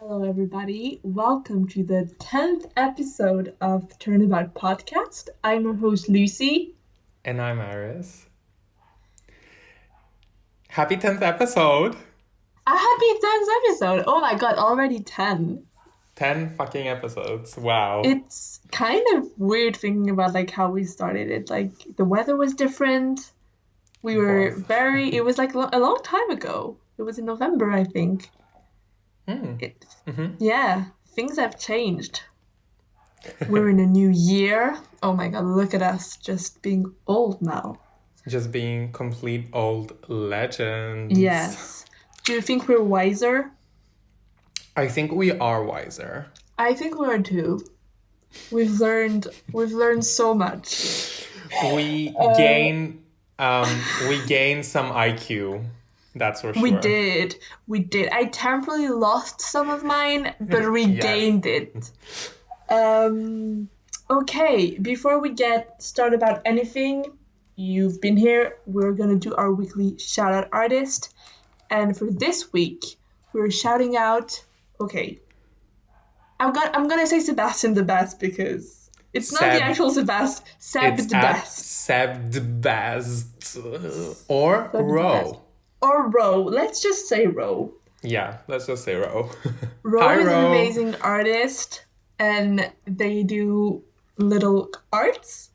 Hello, everybody. Welcome to the 10th episode of Turnabout podcast. I'm your host, Lucie. And I'm Aris. Happy 10th episode! A happy 10th episode. Oh my god, already 10. 10 fucking episodes. Wow. It's kind of weird thinking about how we started it. The weather was different. We were Was. it was a long time ago. It was in November, I think. Mm. It, Mm-hmm. yeah, things have changed. We're in a new year. Oh my god, look at us just being old now. Just being complete old legends. Yes. Do you think we're wiser? I think we are wiser. I think we are too. We've learned so much. We Uh, gain we gain some IQ. That's for we sure. did. We did. I temporarily lost some of mine, but Yes. regained it. Um, okay, before we get started about anything, you've been here. We're gonna do our weekly shout out artist. And for this week, we're shouting out, okay, I'm gonna say Sebastian the best because it's not the Seb actual Sebastian. Seb it's the at best. sebdbste or Seb the best. row. Or Ro. Let's just say Ro. Yeah, let's just say row. Ro Hi is an row. amazing artist, and they do little arts.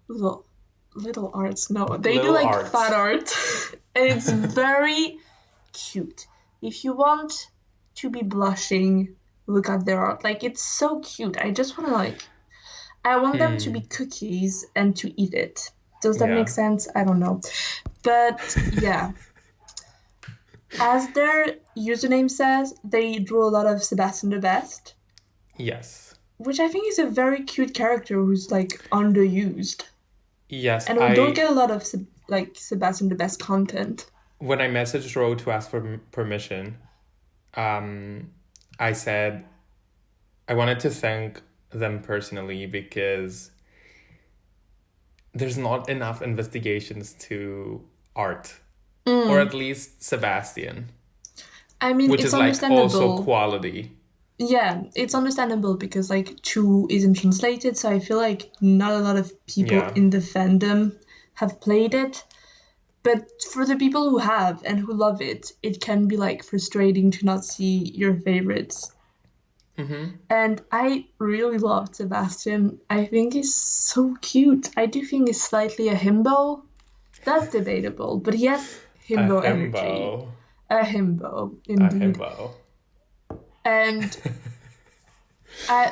Little arts. No, they do Little like arts. fat art, and it's very cute. If you want to be blushing, look at their art. It's so cute. I just want to I want them to be Hmm. cookies and to eat it. Does that make Yeah. sense? I don't know. But yeah, as their username says, they drew a lot of Sebastian the Best, Yes. which I think is a very cute character who's underused. Yes. And we don't get a lot of Sebastian the Best content. When I messaged Ro to ask for permission, um, I said I wanted to thank them personally because there's not enough investigations to art, or Mm. at least Sebastian, I mean, which it's is like also understandable. quality. Yeah, it's understandable because 2 isn't translated, so I feel like not a lot of people Yeah. in the fandom have played it. But for the people who have and who love it, it can be frustrating to not see your favorites. Mm-hmm. And I really loved Sebastian. I think he's so cute. I do think he's slightly a himbo. That's debatable, but he has A himbo energy. himbo. A himbo, A indeed. himbo. And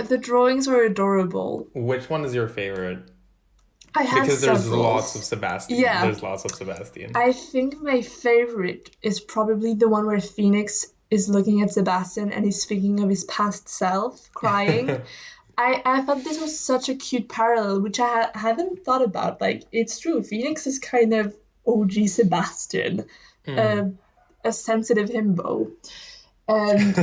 the drawings were adorable. Which one is your favorite? I have Because there's several. lots of Sebastian. Yeah, There's lots of Sebastian. I think my favorite is probably the one where Phoenix is looking at Sebastian and he's thinking of his past self, crying. I thought this was such a cute parallel, which I haven't thought about. It's true. Phoenix is kind of OG Sebastian, Mm. uh, a sensitive himbo. And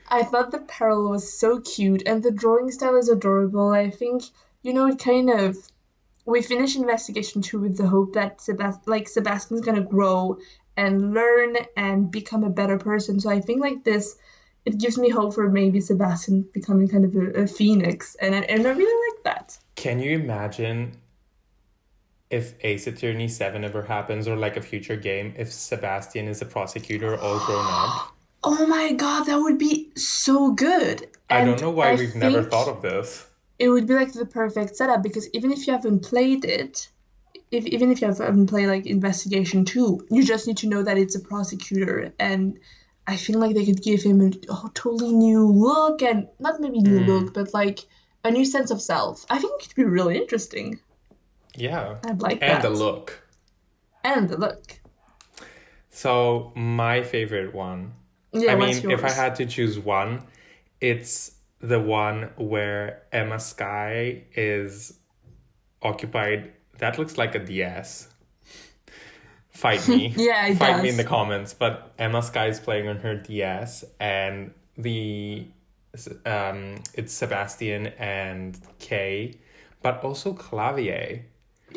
I thought the parallel was so cute, and the drawing style is adorable. I think, it kind of. We finish Investigation 2 with the hope that Sebastian's gonna grow and learn and become a better person. So I think this, it gives me hope for maybe Sebastian becoming kind of a phoenix, and I really like that. Can you imagine if Ace Attorney 7 ever happens, or like a future game, if Sebastian is a prosecutor all grown up? Oh my god, that would be so good. I don't And know why I we've never think thought of this. it would be the perfect setup because even if you haven't played it, even if you haven't played Investigation 2, you just need to know that it's a prosecutor. And I feel like they could give him a totally new look, and not maybe new Mm. look, but a new sense of self. I think it could be really interesting. Yeah. I'd like And the that. look. And the look. So, my favorite one. Yeah, I what's mean, if I yours? had to choose one, it's the one where Emma Sky is occupied. That looks like a DS. Fight me. Yeah, it Fight me in the does. comments. But Emma Sky is playing on her DS, and it's Sebastian and Kay, but also Clavier.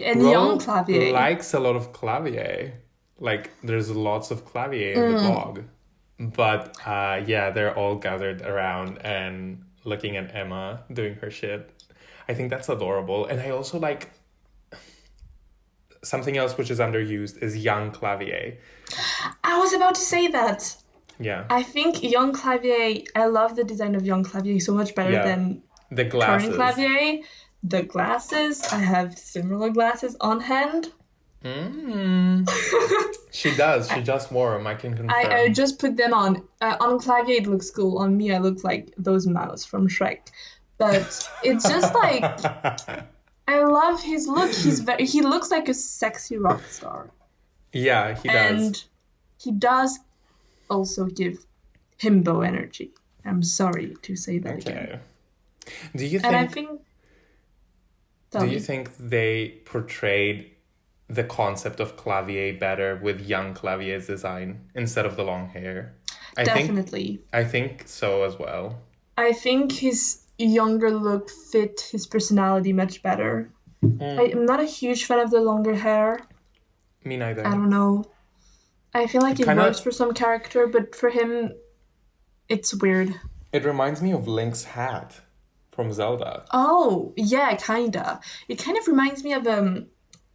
And young Ro Clavier. likes a lot of Clavier. Like, there's lots of Clavier in the Mm, blog. But yeah, they're all gathered around and looking at Emma doing her shit. I think that's adorable. And I also like something else which is underused is young Clavier. I was about to say that. Yeah. I think Young Clavier, I love the design of Young Clavier so much better Yeah. than The current glasses. Clavier. The glasses, I have similar glasses on hand. Mm. She does. She I, just wore them. I can I confirm. just put them on. On Clavier, it looks cool. On me, I look like those mouse from Shrek. But it's just like, I love his look. He looks like a sexy rock star. Yeah, he does. And he does also give himbo energy. I'm sorry to say that again. Okay. Do you And I think think, do tell you me, think they portrayed the concept of Clavier better with young Clavier's design instead of the long hair? I think definitely. I think so as well. I think his younger look fit his personality much better. I Mm, am not a huge fan of the longer hair. me I neither. don't know. I feel like It it kind works of for some character, but for him, it's weird. it reminds me of Link's hat from Zelda. Oh, yeah, kinda. It kind of reminds me of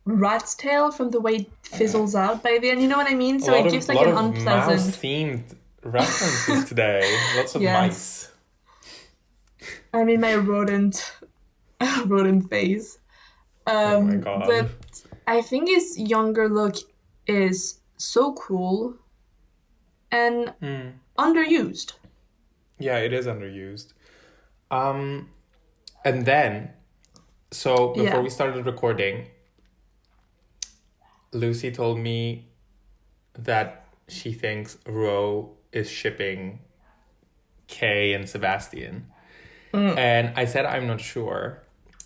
Rat's tail from the way it fizzles out by the end. You know what I mean? So it gives A like lot an of mouse unpleasant. themed references today. Lots of Yes, mice. I'm in my rodent rodent phase. Oh my god. But I think his younger look is so cool and Mm. underused. Yeah, it is underused. Um, and then, so before Yeah. we started recording, Lucy told me that she thinks Ro is shipping Kay and Sebastian. Mm. And I said I'm not sure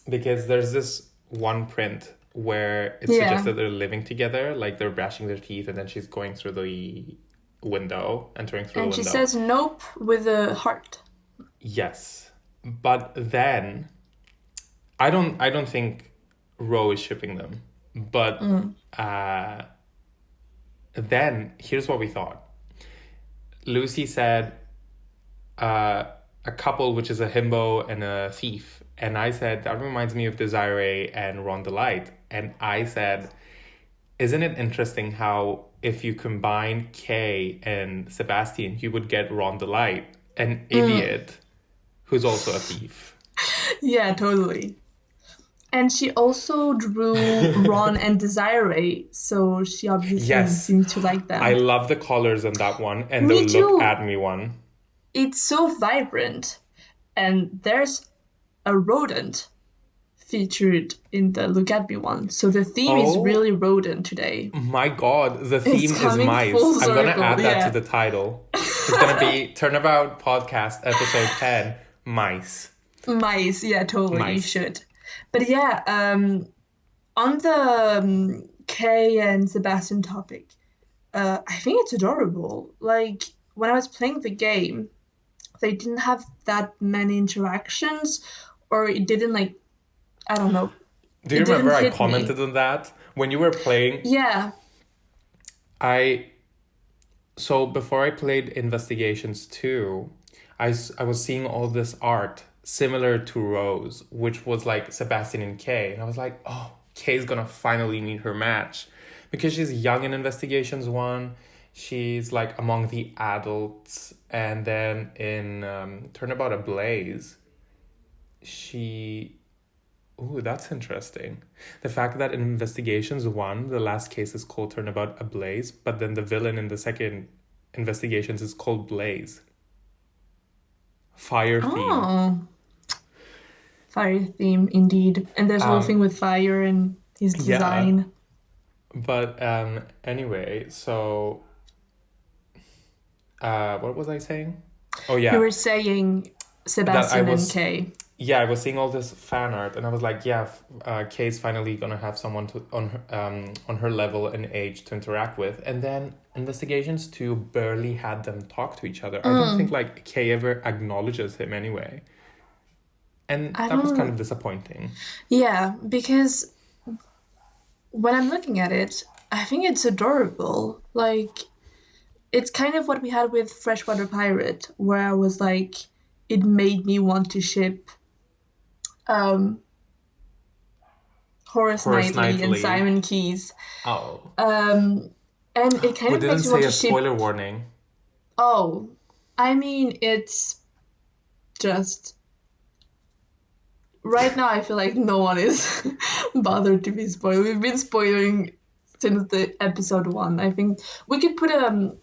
because there's this one print where it suggests Yeah. that they're living together, like they're brushing their teeth, and then she's going through the window, entering through the And she window. says nope with a heart. Yes. But then I don't think Ro is shipping them. But Mm. uh then here's what we thought. Lucy said a couple which is a himbo and a thief. And I said that reminds me of Desiree and Ron Delight. And I said, isn't it interesting how if you combine Kay and Sebastian, you would get Ron Delight, an Mm. idiot who's also a thief. Yeah, totally. And she also drew Ron and Desiree, so she obviously Yes, seems to like I them. love the colors on that one and the Me look too. at me one. It's so vibrant. And there's a rodent featured in the Look at Me one. So the theme is Oh really rodent today. my god, the It's theme is coming mice. full I'm gonna circle, add that to yeah. the title. It's gonna be Turnabout Podcast episode 10 Mice. Mice, yeah, totally, you Mice. should. But yeah, on the Kay and Sebastian topic, I think it's adorable. Like when I was playing the game, they didn't have that many interactions, or it didn't like, I don't know, Do you it remember didn't I hit me. commented on that? When you were playing, Yeah, I so before I played Investigations 2, I was seeing all this art similar to Rose, which was like Sebastian and Kay. And I was like, oh, Kay's gonna finally meet her match. Because she's young in Investigations 1, she's like among the adults. And then in Turnabout Ablaze, she. Ooh, that's interesting. The fact that in Investigations 1, the last case is called Turnabout Ablaze, but then the villain in the second Investigations is called Blaze. Fire themed. oh, fire theme indeed. And there's a whole Um, thing with fire and his yeah, design. but anyway, so what was I saying? Oh You yeah, were saying that Sebastian and Kay. I was seeing all this fan art, and I was like, yeah, Kay's finally gonna have someone to on her level and age to interact with, and then Investigations 2 barely had them talk to each other. I don't think Mm, like Kay ever acknowledges him anyway, and I that was kind don't. of disappointing. Yeah, because when I'm looking at it, I think it's adorable. Like it's kind of what we had with Freshwater Pirate, where I was like, it made me want to ship um, Horace Horace Knightley and Knightley. Simon Keys. Oh. Um, and it kind We of didn't makes me want say to a ship. spoiler warning. Oh, I mean, it's just right now. I feel like no one is bothered to be spoiled. We've been spoiling since the episode one. I think we could put a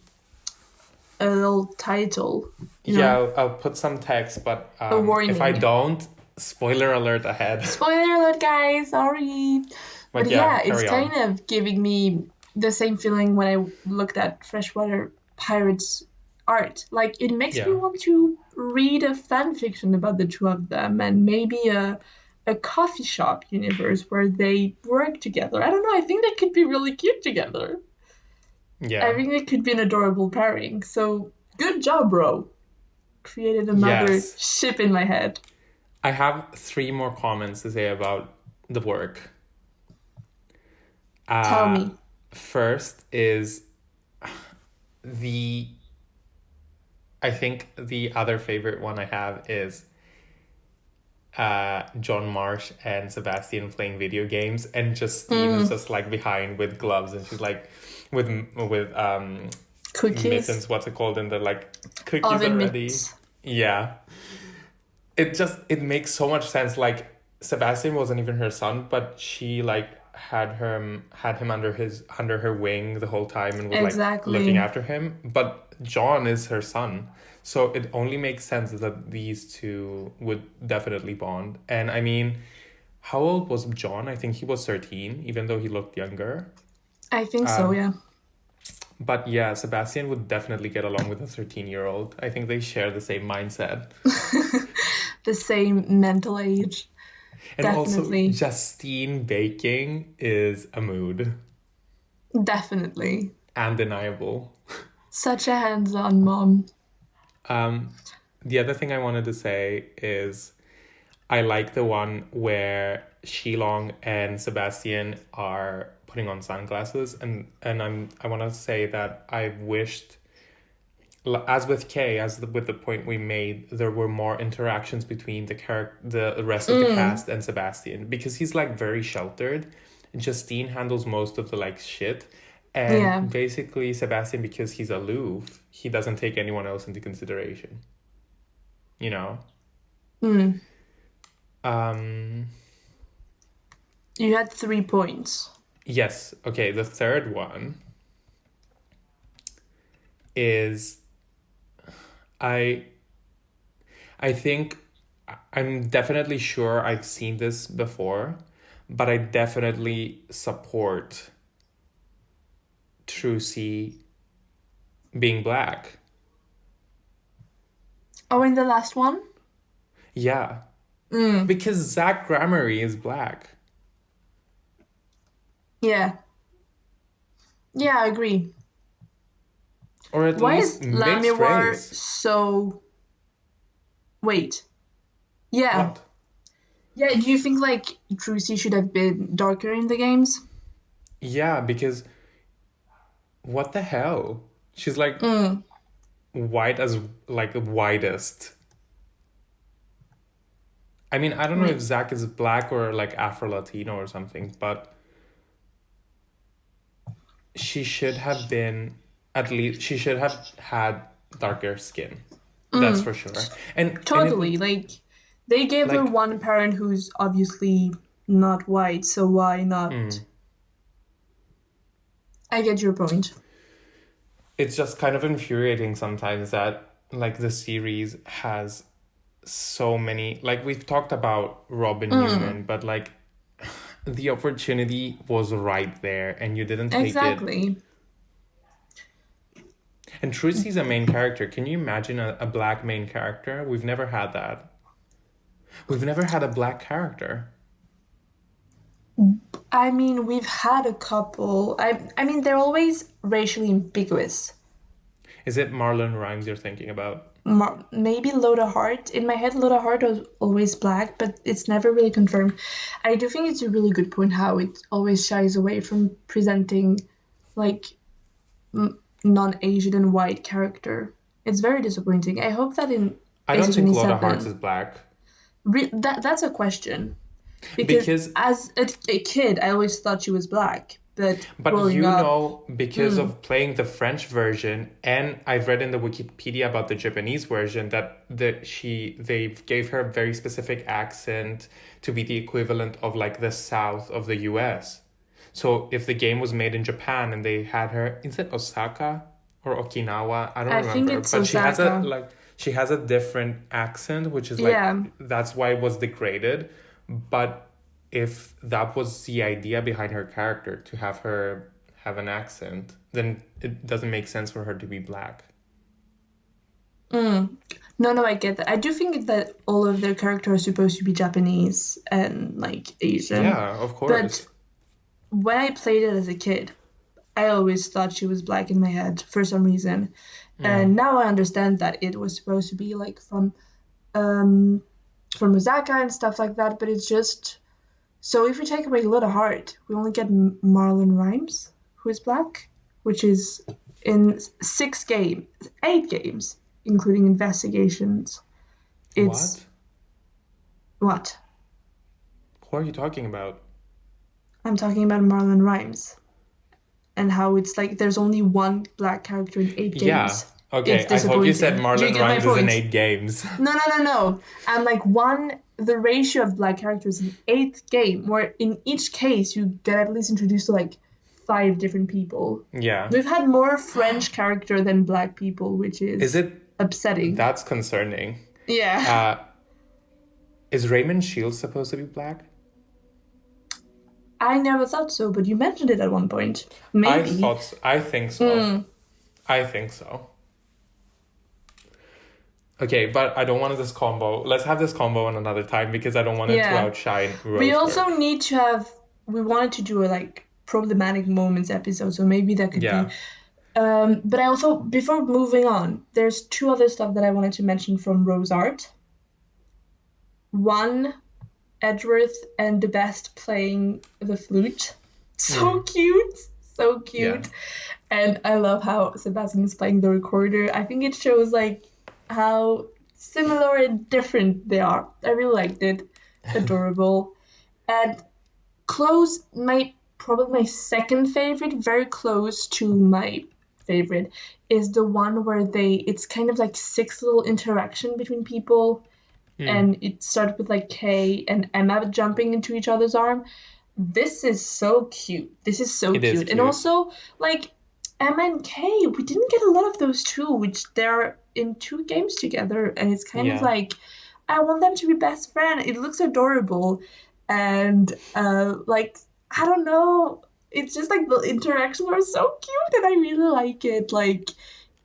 little title, Yeah, I'll put some text, but a if I warning. don't, spoiler alert ahead. Spoiler alert, guys. Sorry, but But yeah, yeah, it's carry kind on. of giving me the same feeling when I looked at Freshwater Pirates art. Like it makes me Yeah. want to read a fan fiction about the two of them and maybe a coffee shop universe where they work together. I don't know. I think they could be really cute together. I Yeah. think it could be an adorable pairing. So good job, bro. Created another Yes. ship in my head. I have three more comments to say about the work. Tell Uh, me. First is the I think the other favorite one I have is John Marsh and Sebastian playing video games, and Justine is Mm, just like behind with gloves, and she's like with cookies, mittens. What's it called? And they're like cookies oven are ready. mitts. Yeah, it makes so much sense. Like Sebastian wasn't even her son, but she like had him under her wing the whole time and was like looking Exactly. after him. But John is her son, so it only makes sense that these two would definitely bond. And I mean, how old was John? I think he was 13, even though he looked younger. I think so, Um, yeah. but yeah, Sebastian would definitely get along with a 13-year-old. I think they share the same mindset. The same mental age, And also, definitely. Justine baking is a mood. Definitely. Undeniable. Such a hands-on mom. Um, the other thing I wanted to say is I like the one where Shilong and Sebastian are putting on sunglasses, and I want to say that I wished, as with Kay, with the point we made, there were more interactions between the rest of the Mm, cast and Sebastian, because he's like very sheltered. Justine handles most of the like shit, yeah. and basically Sebastian, because he's aloof, he doesn't take anyone else into consideration. You know. Mm. Um. You had 3 points. Yes. Okay. The third one is I I think I'm definitely sure I've seen this before, but I definitely support Trucy being black. Oh, in the last one? Yeah, Mm, because Zach Gramarye is black, yeah. Yeah, I agree. or at Why least is mixed Lamiwar race. so... Wait. Yeah. What? Yeah, do you think, like, Drusi should have been darker in the games? Yeah, because what the hell? She's like Mm, white as like the whitest. I mean, I don't know if wait. Zach is black or like Afro Latino or something, but she should have been at least she should have had darker skin. That's Mm, for sure. And it totally. would Like, they gave her like one parent who's obviously not white, so why not? I get your point. it's just kind of infuriating sometimes that like the series has so many, like we've talked about Robin Mm, Newman, but like the opportunity was right there and you didn't take it. exactly. And Trucy's a main character. Can you imagine a black main character? We've never had that. We've never had a black character. I mean, we've had a couple. I mean, they're always racially ambiguous. Is it Marlon Rhymes you're thinking about? Maybe Loda Hart. In my head, Loda Hart was always black, but it's never really confirmed. I do think it's a really good point how it always shies away from presenting like non-Asian and white character. It's very disappointing. I hope that in I don't Basic think Journey Lola Hearts is 7, black that's a question. Because because as a kid, I always thought she was black, but but growing up, because mm, of playing the French version, and I've read in the Wikipedia about the Japanese version that they gave her a very specific accent to be the equivalent of like the south of the US. So if the game was made in Japan and they had her, is it Osaka or Okinawa? I don't I think remember, it's but Osaka. she has a different accent, which is like Yeah. that's why it was degraded. But if that was the idea behind her character to have her have an accent, then it doesn't make sense for her to be black. Mm. No, no, I get that. I do think that all of their characters are supposed to be Japanese and like Asian, Yeah, of but course. when I played it as a kid, I always thought she was black in my head for some reason. Mm. And now I understand that it was supposed to be like um from Osaka and stuff like that, but it's just so if we take away Little Heart, we only get Marlon Rhymes, who is black, which is in 8 games, including investigations. It's What? what? Who are you talking about? I'm talking about Marlon Rhymes and how it's like there's only one black character in eight Yeah. games. It's Okay, I thought you said disappointing. Do you Marlon get my Rhymes is in point? 8 games. No, no, no, no. I'm like the ratio of black characters in eighth game, where in each case you get at least introduced to like 5 different people. Yeah. We've had more French character than black people, which Is is it upsetting. that's concerning? Yeah. Uh is Raymond Shields supposed to be black? I never thought so, but you mentioned it at one point. Maybe. I think so. Mm, I think so. Okay, but I don't want this combo. Let's have this combo another time because I don't want it to yeah. outshine We Rose also work. need to have, we wanted to do a like problematic moments episode, so maybe that could be. Yeah. But I also, before moving on, there's two other stuff that I wanted to mention from Rose Art. One, Edgeworth and the best playing the flute. So Mm. cute, so Yeah. cute. And I love how Sebastian is playing the recorder. I think it shows like how similar and different they are. I really liked it. Adorable. And close, my probably my second favorite, very close to my favorite, is the one where it's kind of like six little interaction between people, Mm. and it started with like Kay and Emma jumping into each other's arm. This is so cute. This is so It is cute. And cute. also, like, Emma and Kay, we didn't get a lot of those two, which they're in 2 games together. And it's kind of Yeah. like, I want them to be best friend. It looks adorable. And, like, I don't know. It's just like the interactions are so cute and I really like it. Like,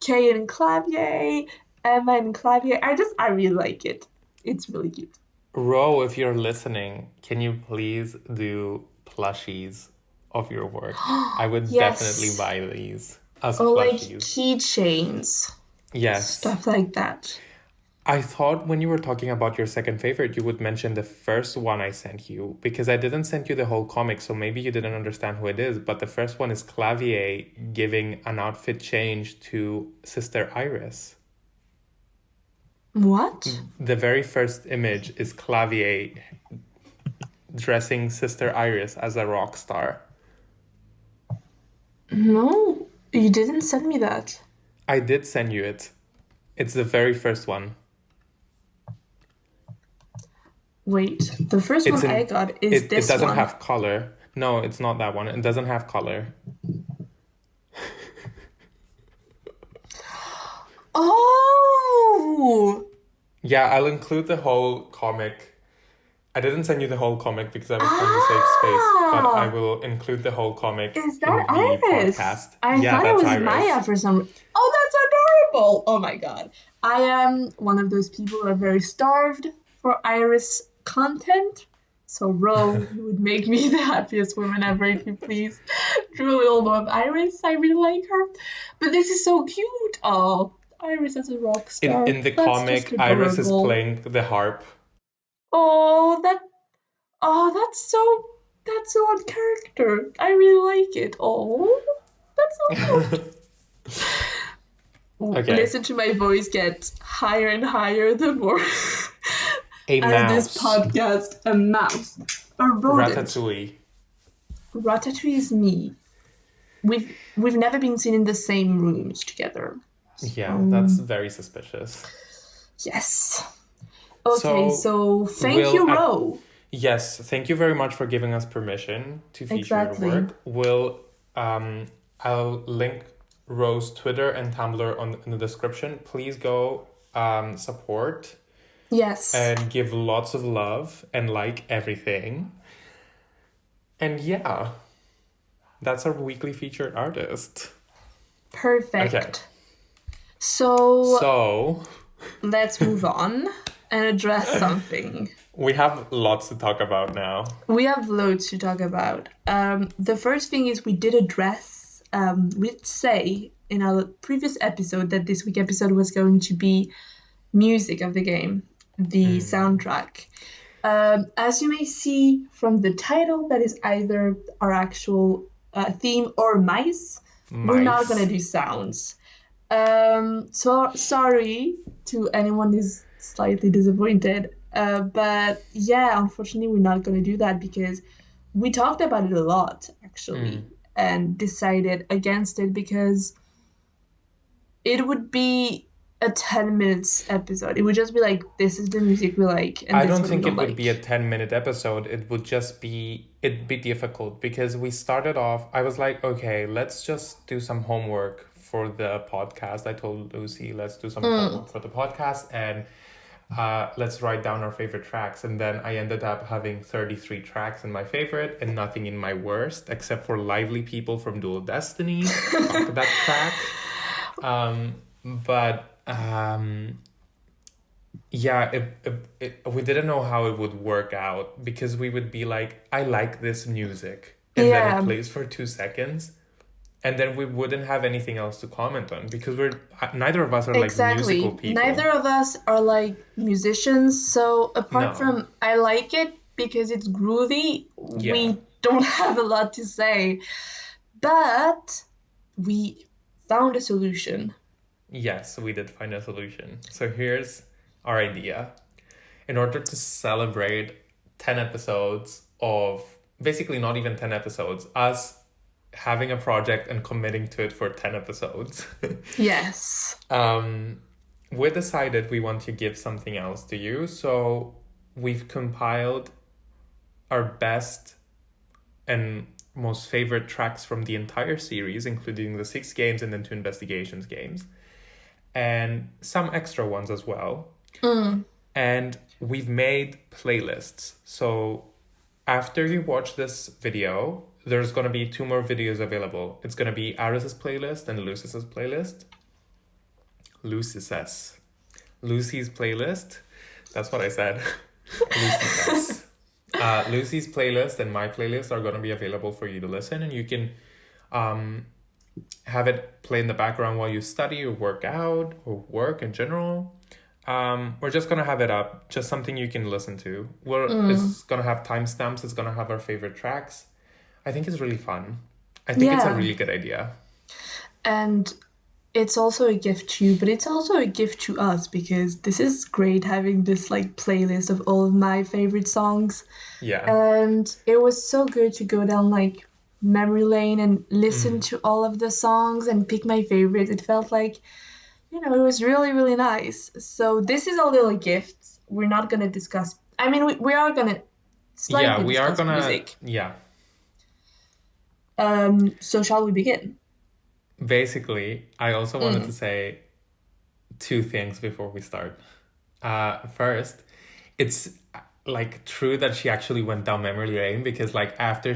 Kay and Clavier, Emma and Clavier. I really like it. It's really cute. Ro, if you're listening, can you please do plushies of your work? I would definitely Yes. buy these as Or like plushies. keychains, Yes. stuff like that. I thought when you were talking about your second favorite, you would mention the first one I sent you because I didn't send you the whole comic, so maybe you didn't understand who it is. But the first one is Clavier giving an outfit change to Sister Iris. What? The very first image is Clavier dressing Sister Iris as a rock star. No, you didn't send me that. I did send you it. It's the very first one. Wait, the first It's one I in got is it this doesn't one. have color. No, it's not that one. It doesn't have color. Oh, Yeah, I'll include the whole comic. I didn't send you the whole comic because I was trying to save space, but I ah, will include the whole comic is that in the Iris? podcast. I Yeah, thought it that's was Iris. Maya for some. Oh, that's adorable! Oh my god, I am one of those people who are very starved for Iris content. So, Ro, you would make me the happiest woman ever if you please drew a little more of Iris. I really like her. But this is so cute. Oh, Iris as a rock star. In the That's just comic, Iris is adorable. playing the harp. Oh, that's so on character. I really like it. Oh, that's so cute. Okay. Listen to my voice get higher and higher the more A as this mouse. podcast, a mouse, a rodent. Ratatouille. Ratatouille is me. We've never been seen in the same rooms together. Yeah, that's So very suspicious. yes. Okay, So, so thank will you, at Ro. yes, thank you very much for giving us permission to feature your Exactly. work. Um I'll link Rose Twitter and Tumblr in the description. Please go support Yes. and give lots of love and like everything. And yeah, that's our weekly featured artist. Okay. Perfect. So So, let's move on and address something. we have lots to talk about now. We have loads to talk about. The first thing is we did address, we did say in our previous episode that this week episode was going to be music of the game, the Mm, soundtrack. As you may see from the title, that is either our actual theme or mice. We're not gonna mice. do sounds. So sorry to anyone who's slightly disappointed. But yeah, unfortunately, we're not gonna do that because we talked about it a lot Mm. actually and decided against it because it would be a 10 minutes episode. It would just be like, this is the music we like and I this is don't what we think don't it would like. be a 10-minute episode. It'd be difficult because we started off, I was like, okay, let's just do some homework for the podcast. I told Lucy, let's do some Mm. homework for the podcast and let's write down our favorite tracks. And then I ended up having 33 tracks in my favorite and nothing in my worst, except for Lively People from Dual Destiny. Fuck that track. But yeah, we didn't know how it would work out because we would be like, I like this music. And then it Yeah, plays for 2 seconds. And then we wouldn't have anything else to comment on because neither of us are like musical exactly. Neither people. of us are like musicians, so apart No. from I like it because it's groovy, Yeah. we don't have a lot to say. But we found a solution. Yes, we did find a solution. So here's our idea. In order to celebrate 10 episodes of basically not even 10 episodes, us having a project and committing to it for 10 episodes, Yes. um, we decided we want to give something else to you. So we've compiled our best and most favorite tracks from the entire series, including the 6 games and then 2 investigations games, and some extra ones as well. Mm. And we've made playlists. So after you watch this video, there's going to be 2 more videos available. It's going to be Aris's playlist and Lucy's playlist. Lucy's playlist. That's what I said. Lucy's. Lucy's playlist and my playlist are going to be available for you to listen, and you can have it play in the background while you study or work out or work in general. We're just gonna have it up, just something you can listen to. Mm. It's gonna have timestamps. It's gonna have our favorite tracks. I think it's really fun. I think it's a Yeah. really good idea. And it's also a gift to you, but it's also a gift to us because this is great having this like playlist of all of my favorite songs. Yeah. And it was so good to go down like memory lane and listen Mm. to all of the songs and pick my favorites. It felt like, it was really, really nice. So this is a little gift. We're not gonna discuss. I mean, we are gonna Yeah, slightly we are discuss gonna. music. Yeah, So shall we begin? basically, I also wanted to Mm. say 2 things before we start. First, it's like true that she actually went down memory lane because like after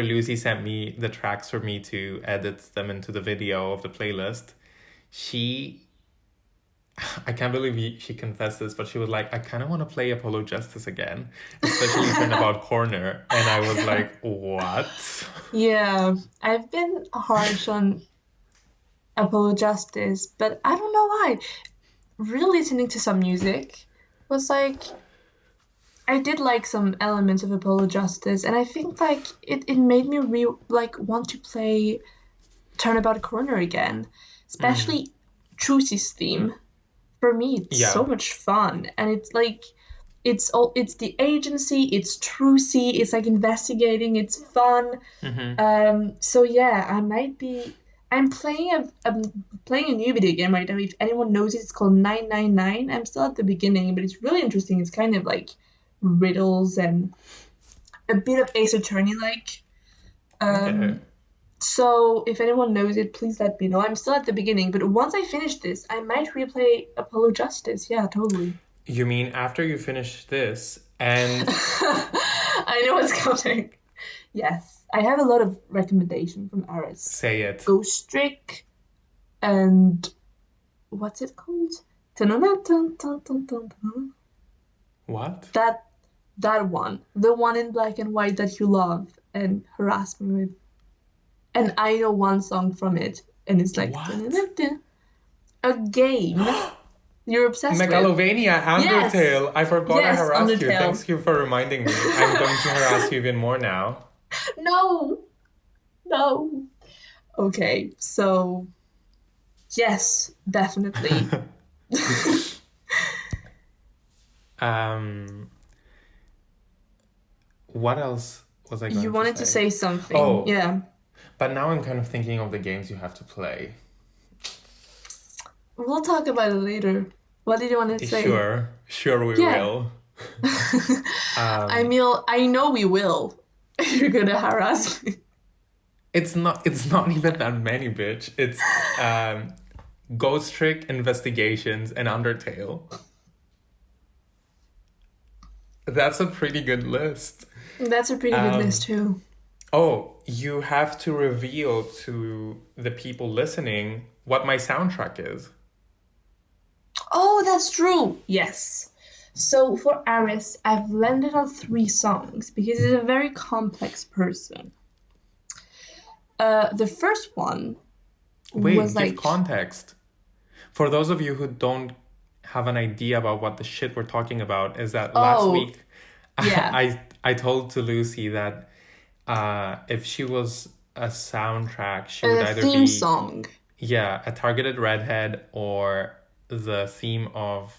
Lucy sent me the tracks for me to edit them into the video of the playlist, she I can't believe she confessed this, but she was like, I kind of want to play Apollo Justice again, especially Turnabout Corner. And I was like, what? Yeah, I've been harsh on Apollo Justice, but I don't know why. Re-listening to some music was like I did like some elements of Apollo Justice, and I think like it made me want to play Turnabout Corner again, Mm. especially Trucy's theme. For me, it's so Yeah. much fun, and it's like it's the agency, it's Trucy, it's like investigating, it's fun. Mm-hmm. So yeah, I'm playing a new video game right now. If anyone knows it, it's called 999. I'm still at the beginning, but it's really interesting. It's kind of like riddles and a bit of Ace Attorney like. Okay. Um, so if anyone knows it, please let me know. I'm still at the beginning, but once I finish this, I might replay Apollo Justice. Yeah, totally. You mean after you finish this and I know what's coming. Yes, I have a lot of recommendation from Aris. say it? Ghost Trick and what's it called? Dun-dun-dun-dun-dun-dun-dun. What? That that one, the one in black and white that you love and harass me with. And I know one song from it, and it's like What? dun-dun-dun-dun. A game you're obsessed with. Megalovania, Yes, Undertale. I forgot I yes, harassed you. Undertale. Thanks you for reminding me. I'm going to harass you even more now. No, no. Okay, so yes, definitely. um, what else was I You going to wanted to say? say something, Oh, yeah. but now I'm kind of thinking of the games you have to play. We'll talk about it later. What did you want to say? Sure we Yeah. will. I Um, mean, I know we will. You're gonna harass me. it's not even that many, bitch. It's Ghost Trick, Investigations, and Undertale. That's a pretty good list. That's a pretty good list Um, too. oh, you have to reveal to the people listening what my soundtrack is. Oh, that's true. Yes. So for Aris, I've landed on three songs because he's a very complex person. The first one was Wait, give like, context. For those of you who don't have an idea about what the shit we're talking about, is that last oh, week yeah, I told to Lucy that if she was a soundtrack, she would a either theme be, song, yeah, a targeted redhead or the theme of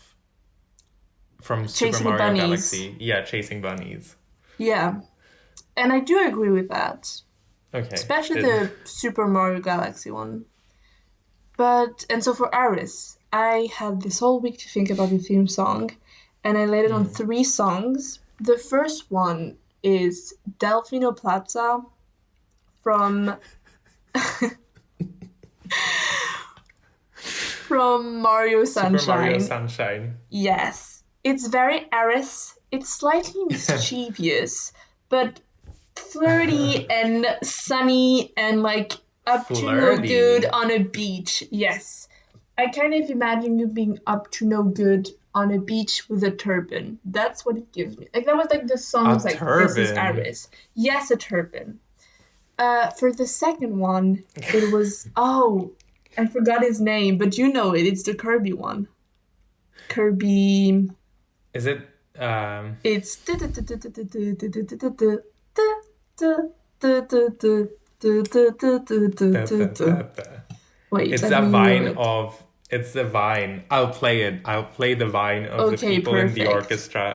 from Super Chasing Mario Bunnies. Galaxy. Yeah, chasing bunnies. Yeah, and I do agree with that, Okay, especially it, the Super Mario Galaxy one. But, and so for Aris, I had this whole week to think about the theme song, and I laid it on mm. three songs. The first one is Delfino Plaza from from Mario Super Mario Sunshine. Sunshine. Yes, it's very Aris. It's slightly mischievous, but flirty and sunny and like up to no good Flirty. on a beach. Yes. I kind of imagine you being up to no good on a beach with a turban. That's what it gives me. Like that was like the song was A like, this is turban. Aris. Yes, a turban. For the second one, it was I forgot his name, but you know it. It's the Kirby one. Kirby. Is it It's da, da, da, da. wait, It's let a me remember vine it. of it's the vine. I'll play it. I'll play the vine of the Okay, people in the perfect. orchestra.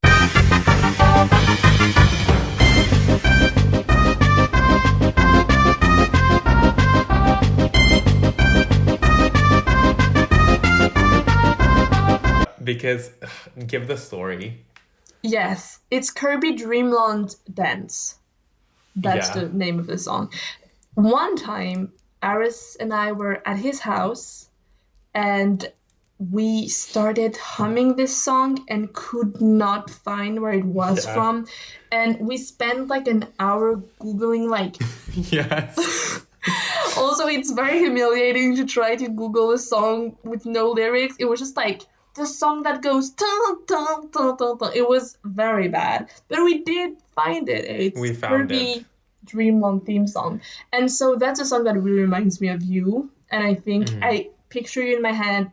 Because give the story. Yes, it's Kirby Dreamland Dance. That's Yeah. the name of the song. One time, Aris and I were at his house and we started humming this song and could not find where it was Yeah. from. And we spent like an hour Googling, like, Yes. also, it's very humiliating to try to Google a song with no lyrics. It was just like the song that goes dun, dun, dun, dun, dun. It was very bad, but we did find it. We It's found it. Kirby Dreamland theme song, and so that's a song that really reminds me of you. And I think Mm, I picture you in my head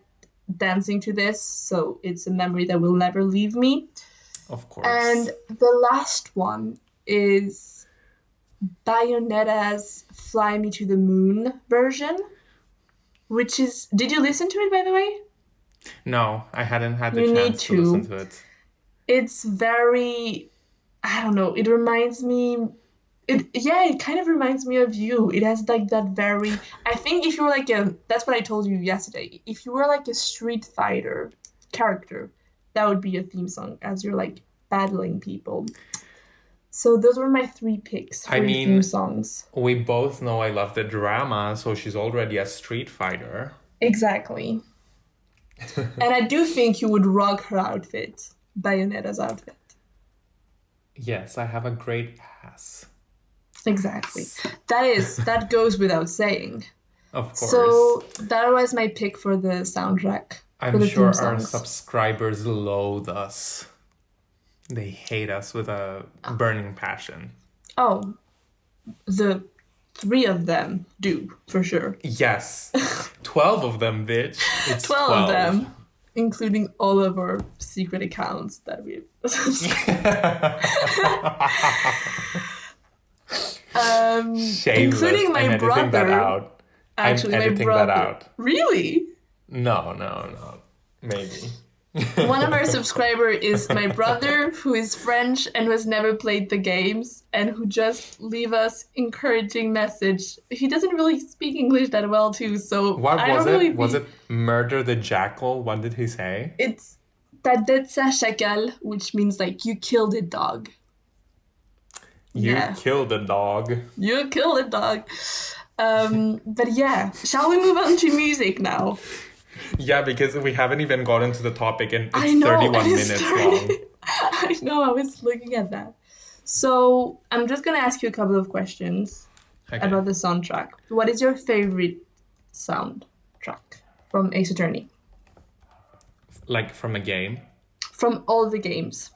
dancing to this, so it's a memory that will never leave me. of And course. the last one is Bayonetta's Fly Me to the Moon version, which is. Did you listen to it, by the way? No, I hadn't had the You need chance to listen to. to it. It's very. I don't know. It reminds me. It kind of reminds me of you. It has like that very. I think if you were like a. That's what I told you yesterday. If you were like a Street Fighter character, that would be your theme song as you're like battling people. So those were my three picks I for theme mean, songs. we both know I love the drama, so she's already a Street Fighter. Exactly. And I do think you would rock her outfit, Bayonetta's outfit. Yes, I have a great ass. Exactly. That goes without saying. Of course. So that was my pick for the soundtrack, for I'm the theme sure our songs. subscribers loathe us. They hate us with a burning passion. Oh, the three of them do, for sure. Yes. 12 of them, bitch. It's 12 of 12. them, including all of our secret accounts that we've. Shameless. Including I'm my editing that brother. out. I'm Actually, my editing that brother. out. Really? No, no, no. Maybe. One of our subscribers is my brother, who is French and who has never played the games, and who just leave us encouraging message. He doesn't really speak English that well too, so What I was don't know it? if Was he. it Murder the Jackal? What did he say? It's Tadetsa Shakal, which means like you killed a dog. You Yeah, killed a dog. you killed a dog. But yeah, shall we move on to music now? Yeah, because we haven't even gotten to the topic and I it's know, and 31 it minutes long. started. I know, I was looking at that. So I'm just gonna ask you a couple of questions Okay. about the soundtrack. What is your favorite soundtrack from Ace Attorney? Like from a game. From all the games.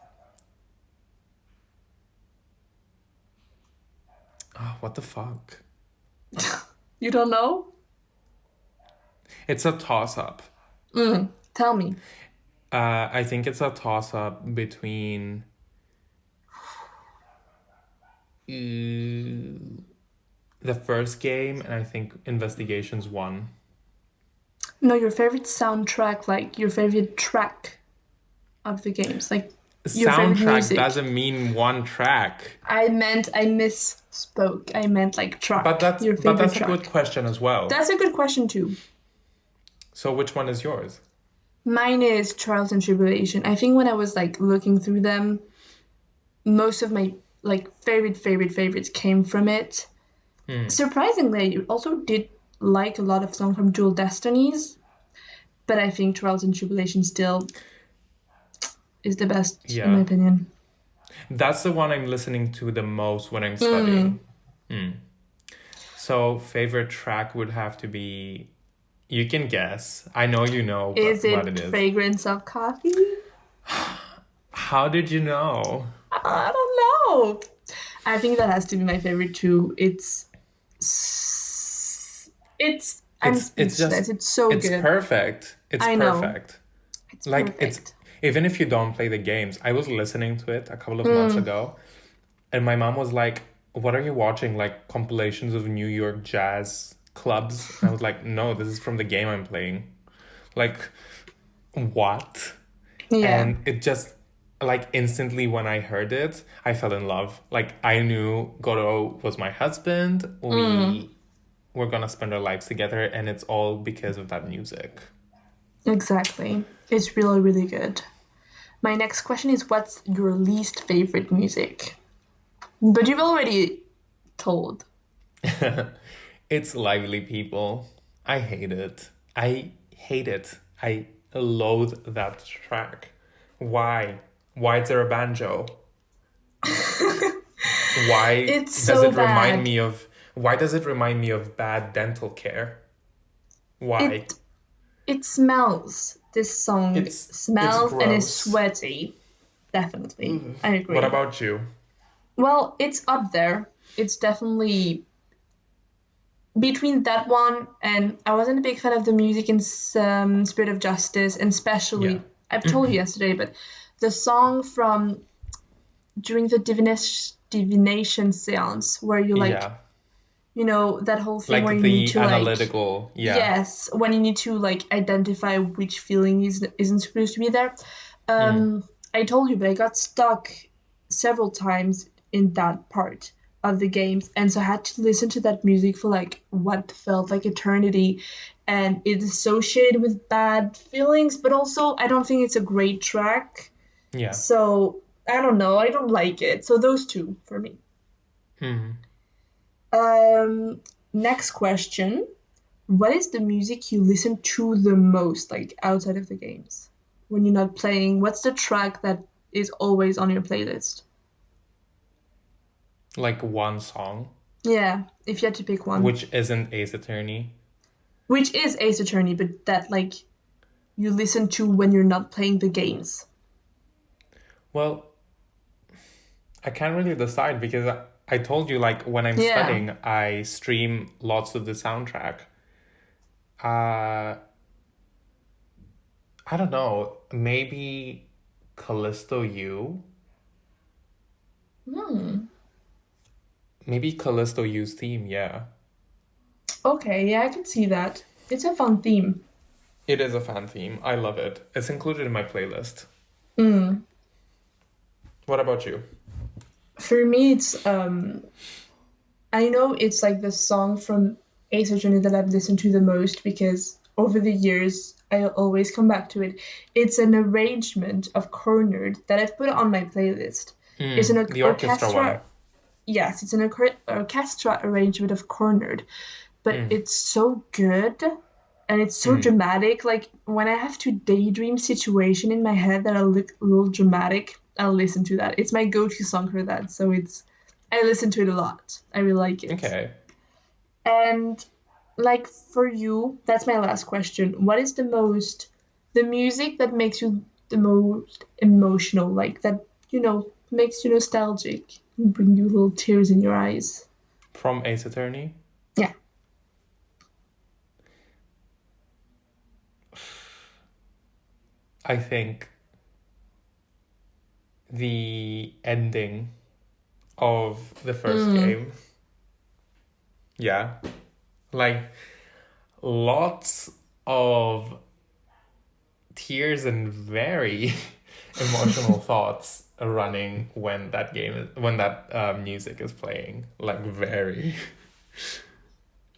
Oh, what the fuck? You don't know? It's a toss up. Tell me. I think it's a toss up between the first game and I think Investigations 1. No, your favorite soundtrack, like your favorite track of the games, like your favorite Soundtrack music. doesn't mean one track. I misspoke. I meant like But track, that's your but favorite that's a good track. question as well. That's a good question too. So which one is yours? Mine is Trials and Tribulation. I think when I was like looking through them, most of my like favorites came from it. Surprisingly, I also did like a lot of songs from Dual Destinies, but I think Trials and Tribulation still is the best in my Yeah. opinion. That's the one I'm listening to the most when I'm studying. So favorite track would have to be you can guess. I know you know Is what it it is. Fragrance of Coffee? How did you know? I don't know. I think that has to be my favorite too. It's I'm It's just speechless. It's so it's good. perfect. It's I know. perfect. It's Like it's perfect. even if you don't play the games. I was listening to it a couple of months ago and my mom was like, "What are you watching? Like compilations of New York jazz clubs?" And I was like, "No, this is from the game I'm playing." Like what? Yeah. And it just like instantly when I heard it, I fell in love. Like I knew Goro was my husband. We were gonna spend our lives together, and it's all because of that music. Exactly. It's really, really good. My next question is what's your least favorite music? But you've already told. It's lively people. I hate it. I hate it. I loathe that track. Why? Why is there a banjo? Why It's does so it remind bad. me of why does it remind me of bad dental care? Why? It it smells. This song It's smells and is gross. sweaty. Definitely. I What agree. about you? Well, it's up there. It's definitely between that one and I wasn't a big fan of the music in Spirit of Justice, and Yeah. especially I've told you yesterday, but the song from during the divination seance where you like, Yeah. that whole thing where Like you need the to like, analytical, yeah. yes, when you need to like identify which feeling isn't supposed to be there. Mm, I told you, but I got stuck several times in that part of the games, and so I had to listen to that music for like what felt like eternity, and it's associated with bad feelings, but also I don't think it's a great track. yeah. So I don't know, I don't like it. So those two for me. Mm. Um, Next question. What is the music you listen to the most, like outside of the games? When you're not playing, what's the track that is always on your playlist? Like one song, Yeah, if you had to pick one. which isn't Ace Attorney. Which is Ace Attorney, but that like you listen to when you're not playing the games. Well, I can't really decide because I told you, like, when I'm Yeah. studying, I stream lots of the soundtrack. Uh, I don't know. Maybe Callisto U? Hmm. Maybe Callisto U's theme, yeah. Okay, yeah, I can see that. It's a fun theme. It is a fan theme. I love it. It's included in my playlist. Mm. What about you? For me, it's I know it's like the song from Ace Attorney that I've listened to the most because over the years I always come back to it. It's an arrangement of Cornered that I've put on my playlist. It's an The orchestra one. orchestra. Yes, it's an orchestra arrangement of Cornered, but Mm, it's so good and it's so mm. dramatic. Like when I have to daydream situation in my head that are a little dramatic, I'll listen to that. It's my go-to song for that. So I listen to it a lot. I really like it. Okay. And like for you, that's my last question. What is the music that makes you the most emotional, like that, makes you nostalgic and bring you little tears in your eyes? From Ace Attorney? Yeah. I think the ending of the first Mm. game. Yeah. Like lots of tears and very emotional thoughts are running when that music is playing. Like very.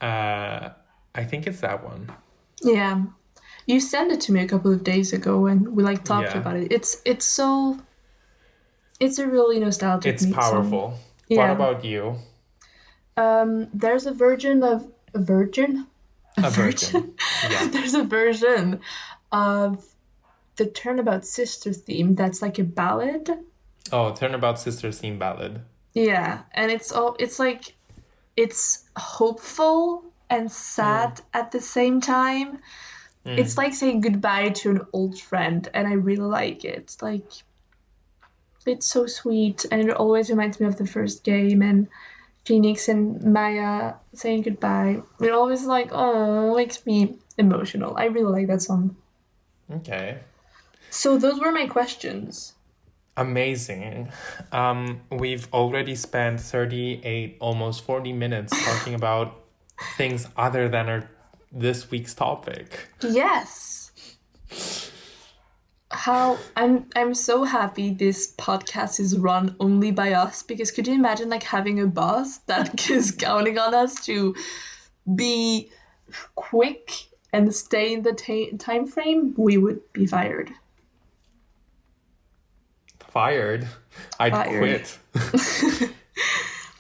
Uh, I think it's that one. Yeah. You sent it to me a couple of days ago and we like talked Yeah. about it. It's a really nostalgic It's meat song. powerful. What Yeah. about you? There's a version of a virgin? A A virgin. virgin? Yeah. There's a version of the Turnabout Sister theme that's like a ballad. Oh, Turnabout Sister Theme Ballad. Yeah, and it's like it's hopeful and Mm, sad at the same time. It's mm. like saying goodbye to an old friend, and I really like it. Like it's so sweet, and it always reminds me of the first game and Phoenix and Maya saying goodbye. It always like, oh, makes me emotional. I really like that song. Okay. So those were my questions. Amazing. We've already spent 38, almost 40 minutes talking about things other than this week's topic. Yes. How I'm so happy this podcast is run only by us because could you imagine like having a boss that is counting on us to be quick and stay in the time frame? We would be fired. Fired. I'd Fired. quit.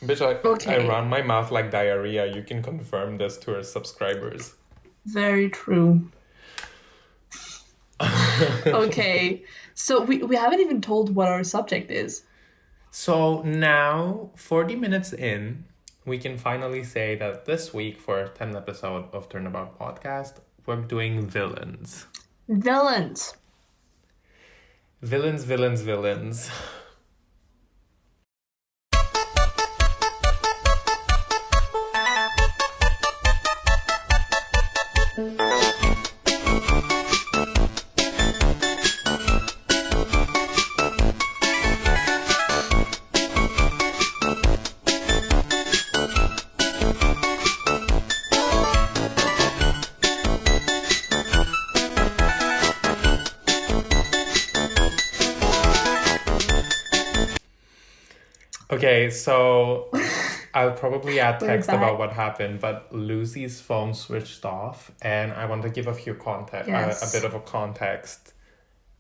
Bitch, I Okay, run my mouth like diarrhea. You can confirm this to our subscribers. very true. Okay, so we haven't even told what our subject is. So now, 40 minutes in, we can finally say that this week for our 10th episode of Turnabout Podcast, we're doing villains. Villains. Villains, villains, villains. Okay, so I'll probably add We're text about back. what happened, but Lucy's phone switched off, and I want to give a bit Yes. of a context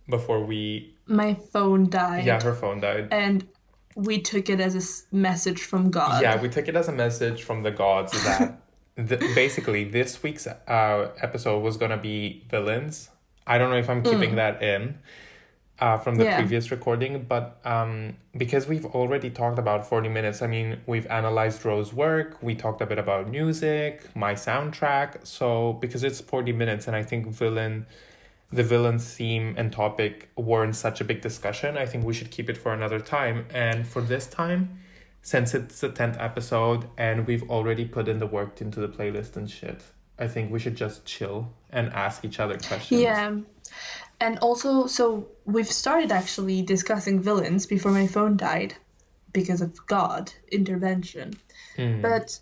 before we. My phone Yeah, died, her phone died. and we took it as a message from Yeah, God. we took it as a message from the gods that basically this week's episode was gonna be villains. I don't know if I'm keeping Mm, that in from the yeah. previous recording, but because we've already talked about 40 minutes, I mean, we've analyzed Rose's work, we talked a bit about music, my soundtrack. So, because it's 40 minutes, and I think the villain's theme and topic weren't such a big discussion, I think we should keep it for another time. And for this time, since it's the 10th episode and we've already put in the work into the playlist and shit, I think we should just chill and ask each other questions. Yeah. And also, so we've started actually discussing villains before my phone died because of God intervention. Hmm. But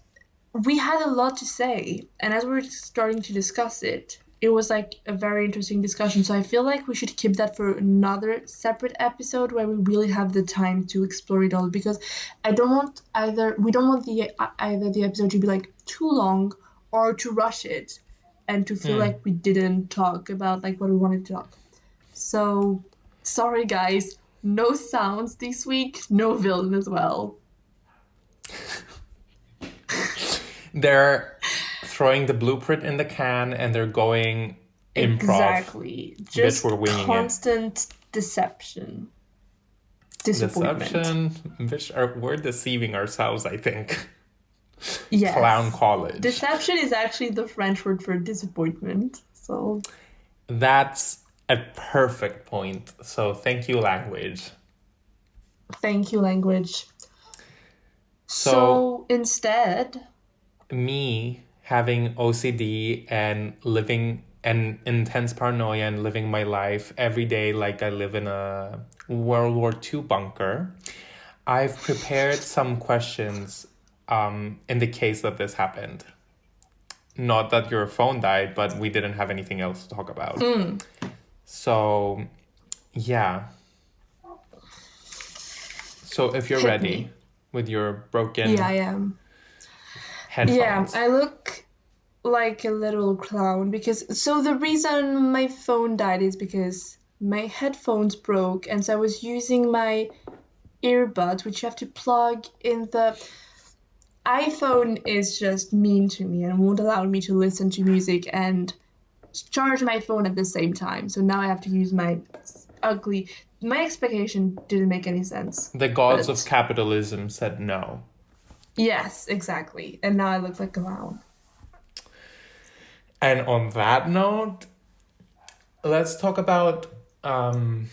we had a lot to say, and as we were starting to discuss it, it was like a very interesting discussion. So I feel like we should keep that for another separate episode where we really have the time to explore it all. Because I don't want either we don't want the either the episode to be like too long or to rush it, and to feel Hmm. like we didn't talk about like what we wanted to talk. So sorry guys, no sounds this week, no villain as well. They're throwing the blueprint in the can and they're going improv. Exactly. Bitch, we're Just winging it. constant deception, disappointment. Deception. Bitch, we're deceiving ourselves, I think. Clown Yes. college. Deception is actually the French word for disappointment. So, That's a perfect point. So thank you, language. thank you, language. So So, instead, me having OCD and living an intense paranoia and living my life every day like I live in a World War II bunker, I've prepared some questions in the case that this happened. Not that your phone died, but we didn't have anything else to talk about. mm, So, yeah. So if you're hit ready me. with your Yeah, broken I am. Yeah, headphones. I look like a little clown because so the reason my phone died is because my headphones broke, and so I was using my earbuds, which you have to plug in the iPhone is just mean to me and won't allow me to listen to music and charge my phone at the same time. So now I have to use my ugly. My expectation didn't make any sense. The gods of But capitalism said no. yes, exactly. And now I look like a clown. And on that note, let's talk about um,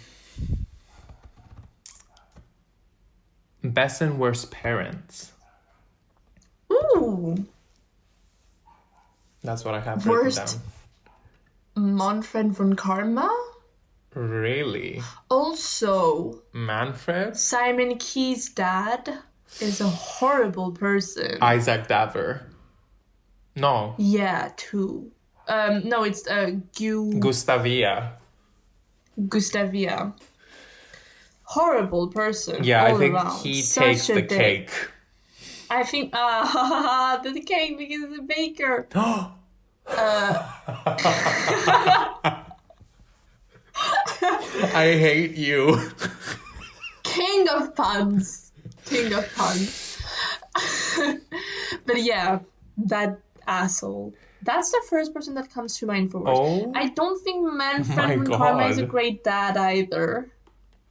best and worst parents. Ooh, That's what I have written worst down. Manfred von Karma. Really? Also, Manfred? Simon Key's dad is a horrible person. Isaac Daver. No. Yeah, too. No, it's Gustavia. Gustavia. Horrible person Yeah, I all think around. he takes Such a the dick. cake. I think the cake because it's a baker. Uh, I hate you. king of puns. King of puns. But yeah, that asshole. That's the first person that comes to mind for worst. Oh I don't think Manfred my von Karma is a god. great dad either.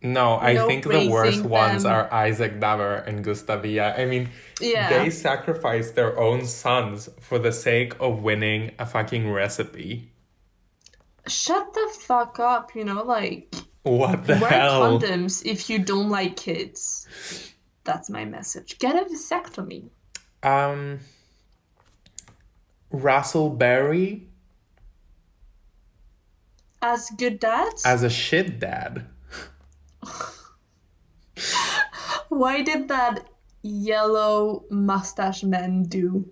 No, I think the worst Raising ones them. are Isaac Daver and Gustavia. I mean, they Yeah. sacrificed their own sons for the sake of winning a fucking recipe. Shut the fuck up, like, What the wear hell? condoms if you don't like kids. That's my message. Get a vasectomy. Um, Russell Berry As good dads? as a shit dad. Why did that yellow mustache man do?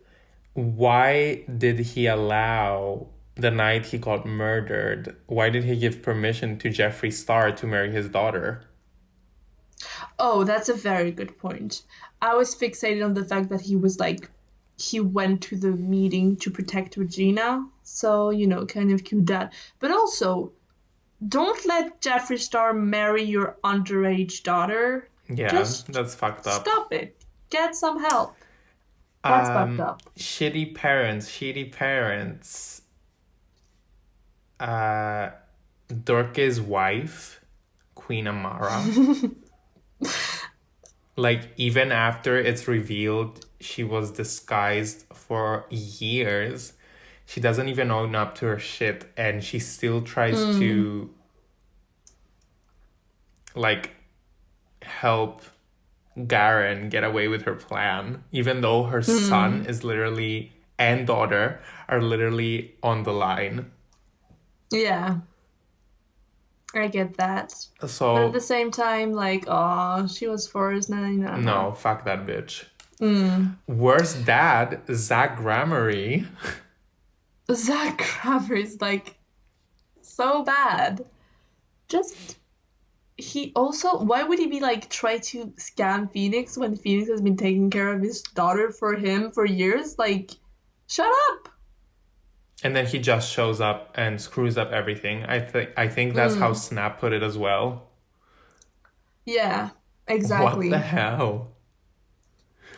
Why did he allow the night he got murdered? Why did he give permission to Jeffree Star to marry his daughter? Oh, that's a very good point. I was fixated on the fact that he was like, he went to the meeting to protect Regina. So, kind of cute that. But also, don't let Jeffree Star marry your underage daughter. Yeah, Just that's fucked up. stop it. Get some help. That's fucked up. Shitty parents, shitty parents. Uh, Dorke's wife, Queen Amara. Like, even after it's revealed she was disguised for years, she doesn't even own up to her shit, and she still tries to, like, help Garen get away with her plan, even though her son is literally, and daughter, are literally on the line. Yeah, I get that. But at the So, same time, like, oh, she was forced. No, no, no. no, fuck that bitch. Mm. Worst dad, Zach Gramarye. Zach Craver is like so bad. Just he also why would he be like try to scam Phoenix when Phoenix has been taking care of his daughter for him for years? Like, shut up. And then he just shows up and screws up everything. I think that's how Mm. Snap put it as well. Yeah, What the exactly. hell?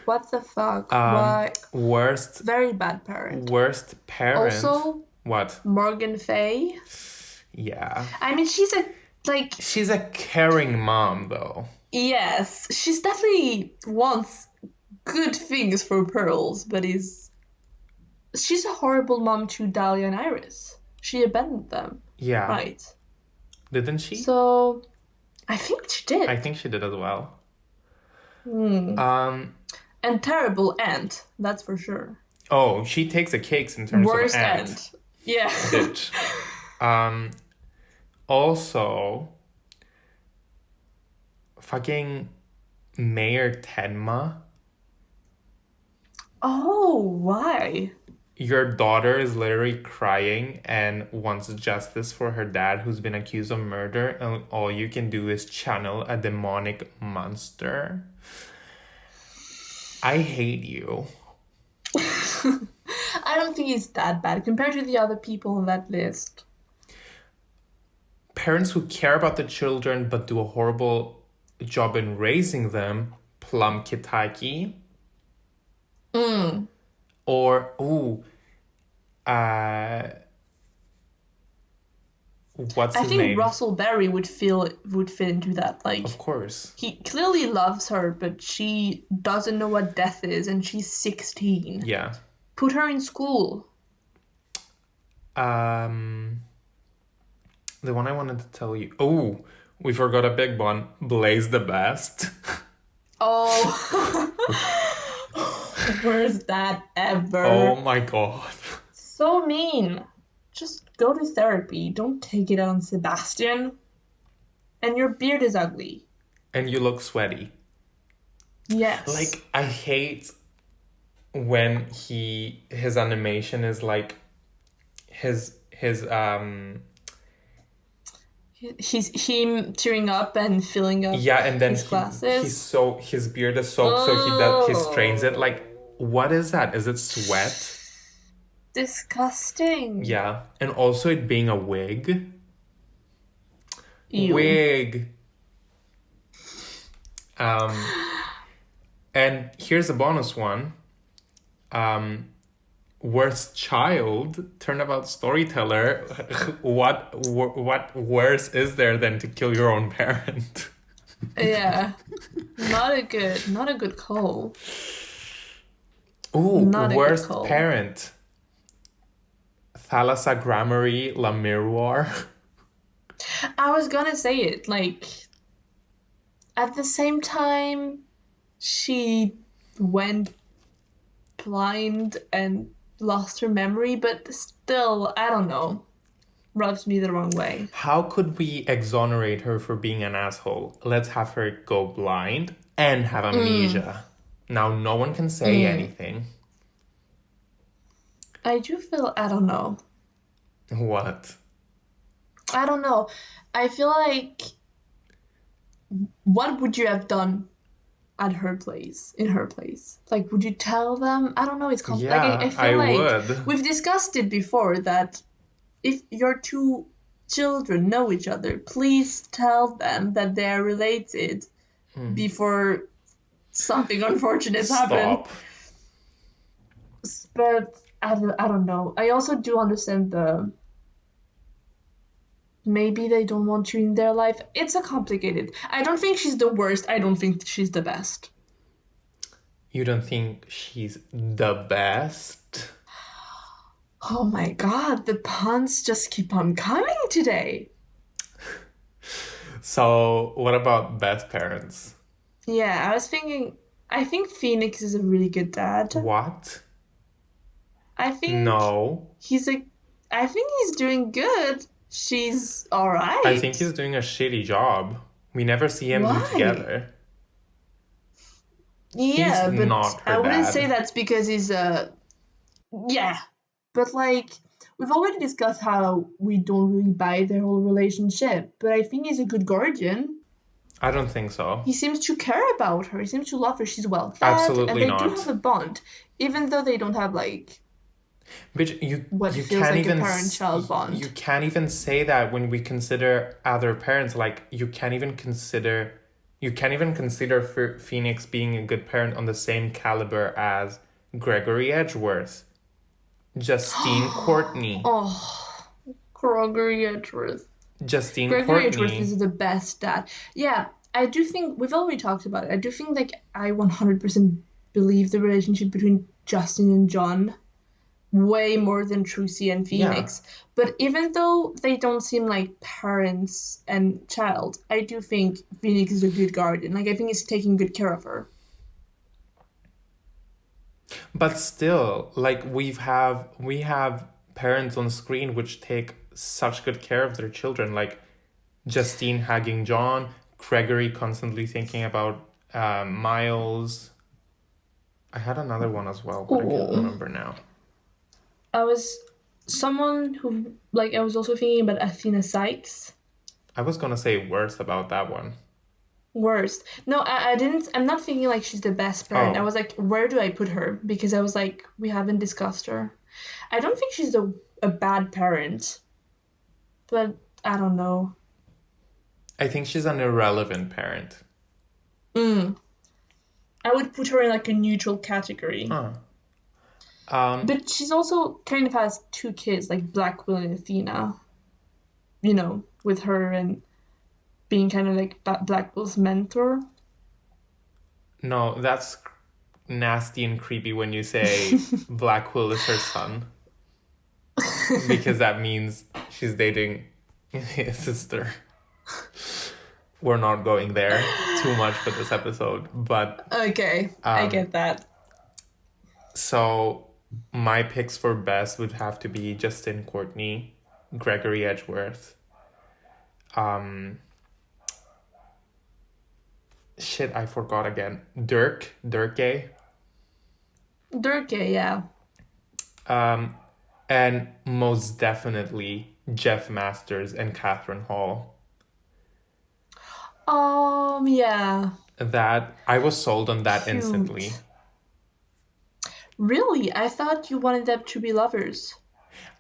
What the fuck? Why? Worst Very bad parent. worst parent. Also, What? Morgan Faye. Yeah. I mean, she's a like She's a caring mom though. yes, she's definitely wants good things for Pearls, but is she's a horrible mom to Dahlia and Iris. She abandoned them, Yeah. right? Didn't she? So I think she I did. think she did as well. Hmm. Um And terrible aunt, that's for sure. oh, she takes the cakes in terms of Worst aunt. aunt. Yeah. Bitch. Um Also, fucking Mayor Tenma. Oh, why? Your daughter is literally crying and wants justice for her dad who's been accused of murder, and all you can do is channel a demonic monster. I hate you. I don't think he's that bad compared to the other people on that list. Parents who care about the children but do a horrible job in raising them, Plum Kitaki. Mm. Or, ooh, uh, what's I his think name? Russell Berry would fit into that. Of Like course. he clearly loves her, but she doesn't know what death is, and she's 16. Yeah. Put her in school. Um, the one I wanted to tell you. Oh, we forgot a big one. Blaze the best. Oh, where's that Oh ever? my god. So mean. Just go to therapy. Don't take it on Sebastian. And your beard is ugly. And you look sweaty. Yes. Like, I hate when his animation is like his. He's him tearing up and filling up Yeah, and then his glasses. his beard is soaked, so he strains it. Oh, Like, what is that? Is it sweat? disgusting. Yeah, and also it being a wig. Ew. Wig. Um, and here's a bonus one. Um, Worst child, turnabout storyteller. What worse is there than to kill your own parent? Yeah. Not a good call. Ooh, Not a good worst call. parent. Thalassa Grammary La Miroir. I was gonna say it, like, at the same time, she went blind and lost her memory, but still, I don't know, rubs me the wrong way. How could we exonerate her for being an asshole? Let's have her go blind and have Mm, amnesia. Now no one can say mm. anything. I do feel, I don't know. What? I don't know. I feel like what would you have done at her place, in her place? Like, would you tell them? I don't know. Like I Yeah, feel I like would. we've discussed it before that if your two children know each other, please tell them that they are related before something unfortunate happen. Stop. But I don't know. I also do understand the maybe they don't want you in their life. It's a complicated. I don't think she's the worst. I don't think she's the best. You don't think she's the best? Oh my god, the puns just keep on coming today. So, what about best parents? Yeah, I was thinking, I think Phoenix is a really good dad. What? I think No. he's a, I think he's doing good. She's all I right. think he's doing a shitty job. We never see them Why? together. He's Yeah, but not her I wouldn't say dad. that's because he's a, yeah. But like, we've already discussed how we don't really buy their whole relationship, but I think he's a good guardian. I don't think so. He seems to care about her. He seems to love her. She's well fed, and Absolutely they do have not. a bond, even though they don't have like But what you feels can't like a even parent-child you bond. can't even say that when we consider other parents. Like you can't even consider Phoenix being a good parent on the same caliber as Gregory Edgeworth, Justine Courtney, Oh, Gregory Edgeworth. Justine Gregory Edgeworth Courtney. is the best dad. Yeah, I do think we've already talked about it. I do think like I 100% believe the relationship between Justin and John way more than Trucy and Yeah, Phoenix. But even though they don't seem like parents and child, I do think Phoenix is a good guardian. Like I think he's taking good care of her. but still, like we have parents on screen which take such good care of their children. Like Justine hugging John, Gregory constantly thinking about Miles. I had another one as well, but I can't Oh, remember now. I was someone who like I was also thinking about Athena Sykes. I was gonna say worse about that one. Worst. No, I didn't. I'm not thinking like she's the best parent. I Oh, was like, where do I put her? Because I was like, we haven't discussed her. I don't think she's a bad parent, but I don't know. I think she's an irrelevant parent. Mm. I would put her in like a neutral category. Huh. Um, But she's also kind of has two kids, like Blackwell and Athena, with her and being kind of like Blackwell's mentor. no, that's nasty and creepy when you say Black Will is her son, because that means she's dating his sister. We're not going there too much for this episode, but Okay, I um, get that. so my picks for best would have to be Justin Courtney, Gregory Edgeworth. Um, shit, I forgot again. Durkay, Durkee, yeah. um, and most definitely Jeff Masters and Catherine Hall. Yeah. That I was sold on that instantly. Cute. Really? I thought you wanted them to be lovers.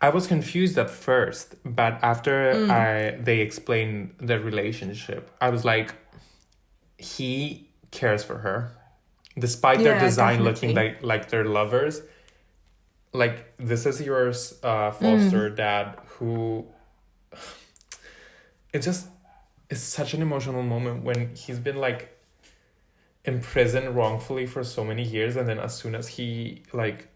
I was confused at first, but after Mm. I they explained the relationship, I was like, he cares for her, despite their Yeah, design looking definitely. like they're lovers. Like this is your foster Mm. dad who it just is such an emotional moment when he's been like imprisoned wrongfully for so many years, and then as soon as he like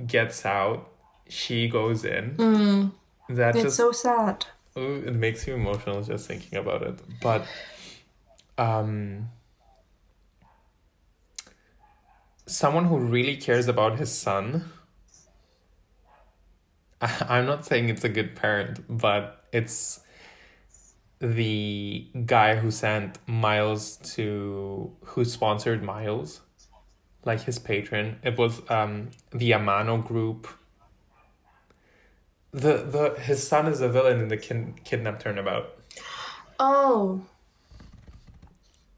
gets out, she goes in. Mm. That It's just so sad. ooh, it makes you emotional just thinking about it. But um someone who really cares about his son, I'm not saying it's a good parent, but it's the guy who sent Miles to who sponsored Miles, like his patron. It was the Amano group. The his son is a villain in the kidnap turnabout. Oh.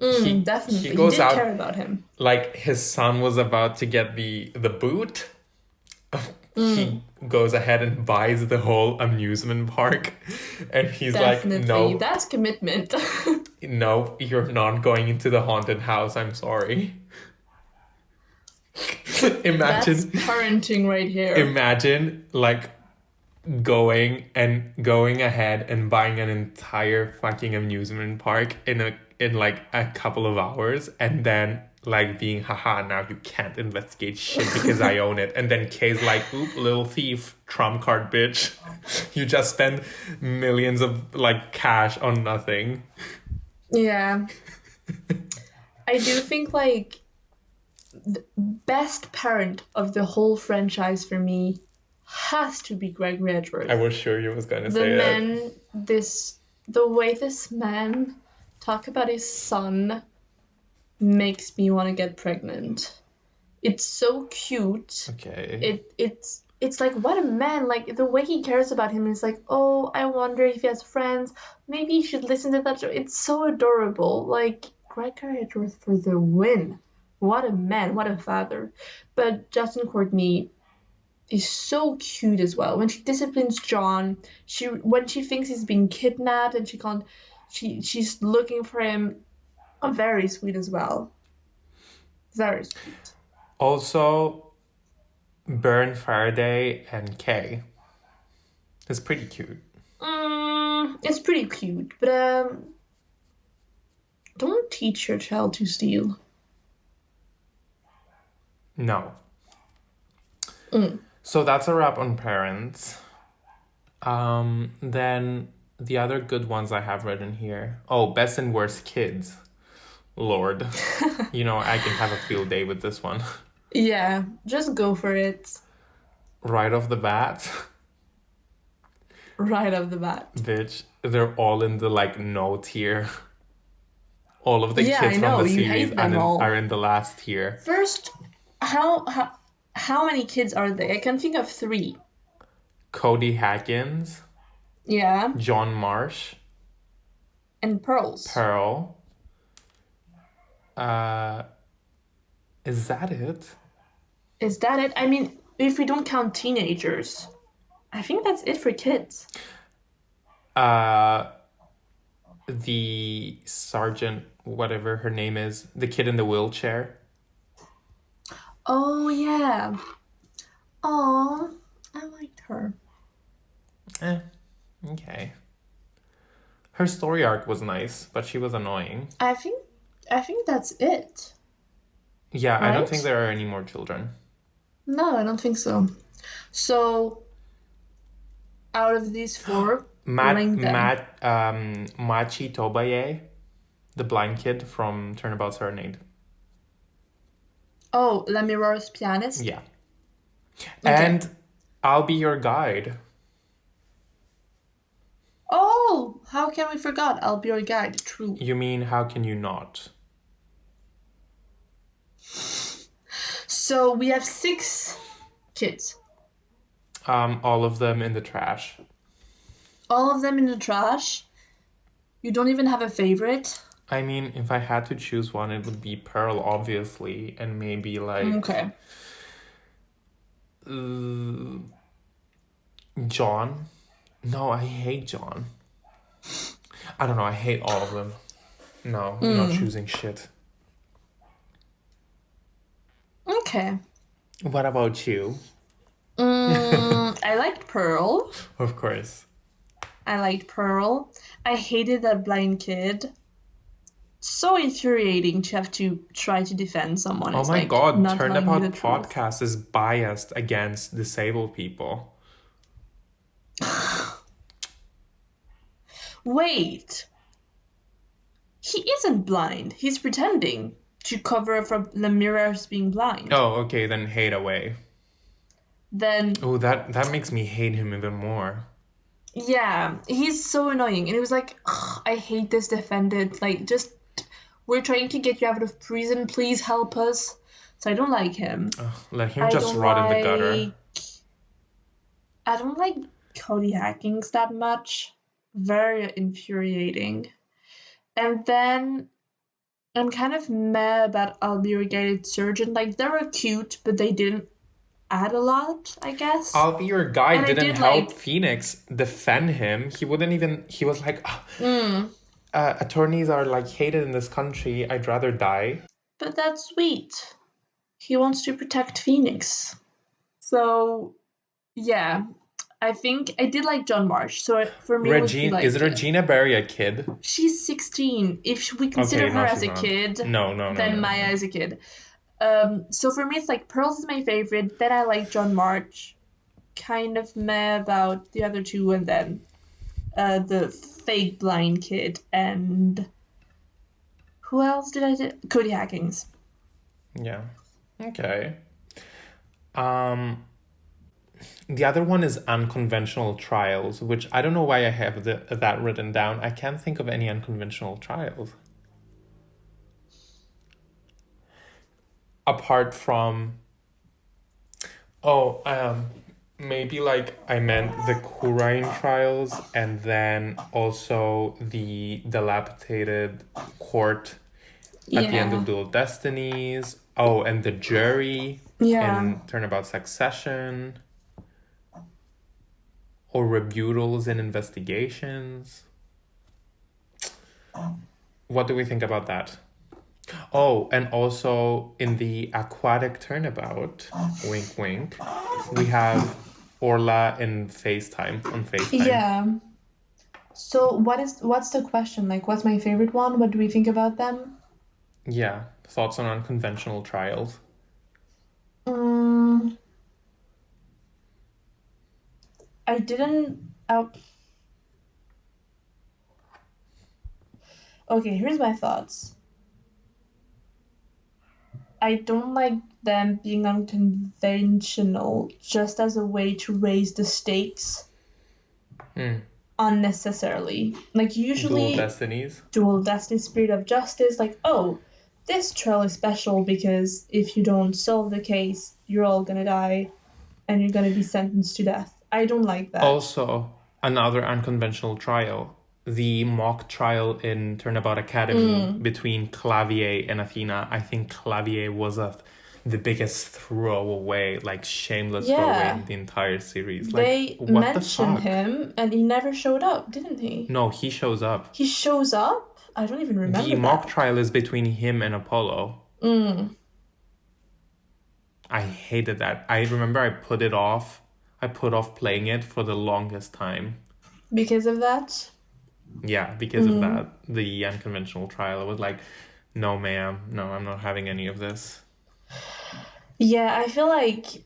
he Definitely. He goes did care out about him. like his son was about to get the boot. He Mm, goes ahead and buys the whole amusement park, and he's like, definitely. "Nope, That's commitment. nope, you're not going into the haunted house. I'm sorry." That's imagine, parenting right here. imagine like going ahead and buying an entire fucking amusement park in like a couple of hours, and then like being, haha, now you can't investigate shit because I own it. And then Kay's like, oop, little thief, trump card bitch. You just spend millions of like cash on nothing. Yeah. I do think like best parent of the whole franchise for me has to be Gregory I Edgeworth. was sure you was gonna The say that. man, the way this man talk about his son makes me want to get pregnant. It's so cute. Okay. It's like what a man. Like the way he cares about him is like, oh, I wonder if he has friends. Maybe you should listen to that show. It's so adorable. Like Gregory Edgeworth for the win. What a man, what a father. But Justin Courtney is so cute as well. When she disciplines John, she when she thinks he's being kidnapped and she can't she's looking for him. Very sweet as well. Very sweet. Also, Bern Faraday and Kay. It's pretty cute. It's pretty cute, but don't teach your child to steal. No. Mm. So that's a wrap on parents. Then the other good ones I have written here. Oh, best and worst kids. Lord. I can have a field day with this one. Yeah, just go for it Right off the bat, right off the bat. bitch, they're all in the like no tier. All of the Yeah, I kids from know, the you series hate them are all. in the last tier. First, how how how many kids are they? I can think of three. Cody Hackins, Yeah, John Marsh, and pearls. Pearl. Uh, is that it? Is that it? I mean, if we don't count teenagers, I think that's it for kids. Uh, the sergeant, whatever her name is, the kid in the wheelchair. Oh yeah. Oh, I liked her. Eh, okay. Her story arc was nice, but she was annoying. I think I think that's it, Yeah, I don't think right? there are any more children. No, I don't think so. So, out of these four, rank them. Machi Tobaye, the blind kid from Turnabout Serenade. Oh, La Mirror's pianist. Yeah. Okay. And I'll be your guide. Oh, how can we forget? I'll be your guide. True. You mean, how can you not? So we have six kids. All of them in the trash. All of them in the trash. You don't even have a favorite. I mean, if I had to choose one, it would be Pearl, obviously, and maybe like Okay. uh, John. No, I hate John. I don't know, I hate all of them. No, I'm not Mm. choosing shit. Okay. What about you? I liked Pearl. Of course. I liked Pearl. I hated that blind kid. So infuriating to have to try to defend someone. Oh It's my like god, not telling you the Turnabout truth. podcast is biased against disabled people. Wait, he isn't blind. He's pretending to cover up from the mirrors being blind. Oh, okay, then hate away. Then, Oh, that makes me hate him even more. yeah, he's so annoying. And it was like, ugh, I hate this defendant. Like, just, we're trying to get you out of prison. Please help us. So I don't like him. Ugh, let him I just don't rot in the gutter. like, I don't like Cody Hackings that much. Very infuriating. And then I'm kind of mad about Albirrigated Surgeon. Like, they were cute, but they didn't add a lot, I guess. I'll Be Your Guy And I didn't did help like, Phoenix defend him. He wouldn't even, he was like, "Ah, mm, attorneys are like hated in this country. I'd rather die." but that's sweet. He wants to protect Phoenix. So, yeah, I think I did like John Marsh. So for me, it would be Is like, Regina Barry a kid? she's 16. If we consider Okay, her no, as she's a not. kid, No, no, no, then no, Maya no. is a kid. So for me, it's like Pearls is my favorite. Then I like John March. Kind of meh about the other two, and then the fake blind kid and who else did I do? Cody Hackings. Yeah. Okay. Um, the other one is unconventional trials, which I don't know why I have that written down. I can't think of any unconventional trials apart from oh, maybe like I meant the Kurain trials and then also the dilapidated court at the end Yeah, of Dual Destinies. Oh, and the jury yeah. in Turnabout Succession, or rebutals and investigations. What do we think about that? Oh, and also in the aquatic turnabout, wink wink, we have Orla in FaceTime on FaceTime. Yeah. So what's the question? Like, what's my favorite one? What do we think about them? Yeah, thoughts on unconventional trials. Um, I didn't. Okay, here's my thoughts. I don't like them being unconventional just as a way to raise the stakes Hmm. unnecessarily. Like Dual usually Destinies. Dual Destiny Spirit of Justice, like, oh, this trial is special because if you don't solve the case, you're all gonna die and you're gonna be sentenced to death. I don't like that. Also, another unconventional trial. The mock trial in Turnabout Academy Mm, between Clavier and Athena. I think Clavier was the biggest throwaway, like shameless throwaway yeah. in the entire series. Like, They what the mentioned fuck? him and he never showed up, didn't he? No, he shows up. He shows up? I don't even The remember mock that. trial is between him and Apollo. Mm, I hated that. I remember I put it off. I put off playing it for the longest time. because of that? Yeah, because of Mm. that, the unconventional trial. I was like, no, ma'am, no, I'm not having any of this. Yeah, I feel like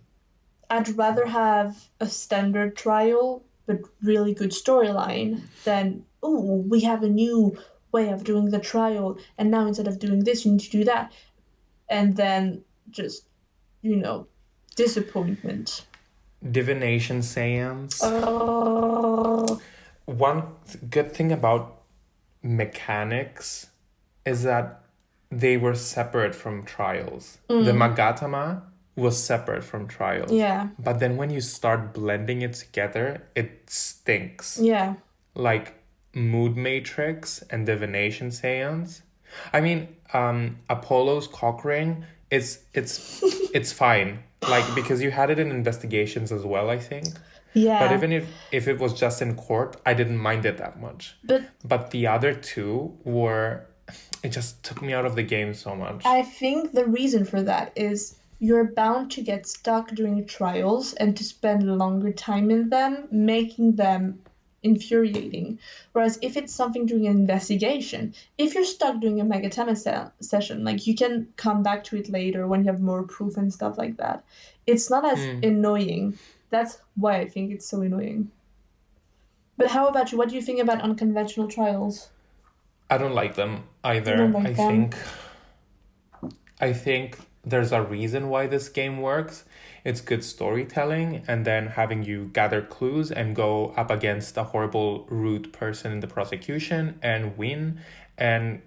I'd rather have a standard trial but really good storyline than, oh, we have a new way of doing the trial, and now instead of doing this, you need to do that. And then just, you know, disappointment. Divination seance. Oh, One good thing about mechanics is that they were separate from trials. The mm, Magatama was separate from trials. yeah, But then when you start blending it together, it stinks. yeah, Like Mood Matrix and Divination Seance. I mean, Apollo's cock ring, it's fine. Like, because you had it in investigations as well, I think. But yeah. even if it was just in court, I didn't mind it that much. But But the other two were, it just took me out of the game so much. I think the reason for that is you're bound to get stuck during trials and to spend longer time in them, making them infuriating. Whereas if it's something during an investigation, if you're stuck doing a Megatama session, like you can come back to it later when you have more proof and stuff like that. It's not as Hmm. annoying. That's why I think it's so annoying. But how about you? What do you think about unconventional trials? I don't like them You don't either. like them? I think there's a reason why this game works. It's good storytelling, and then having you gather clues and go up against a horrible, rude person in the prosecution and win, and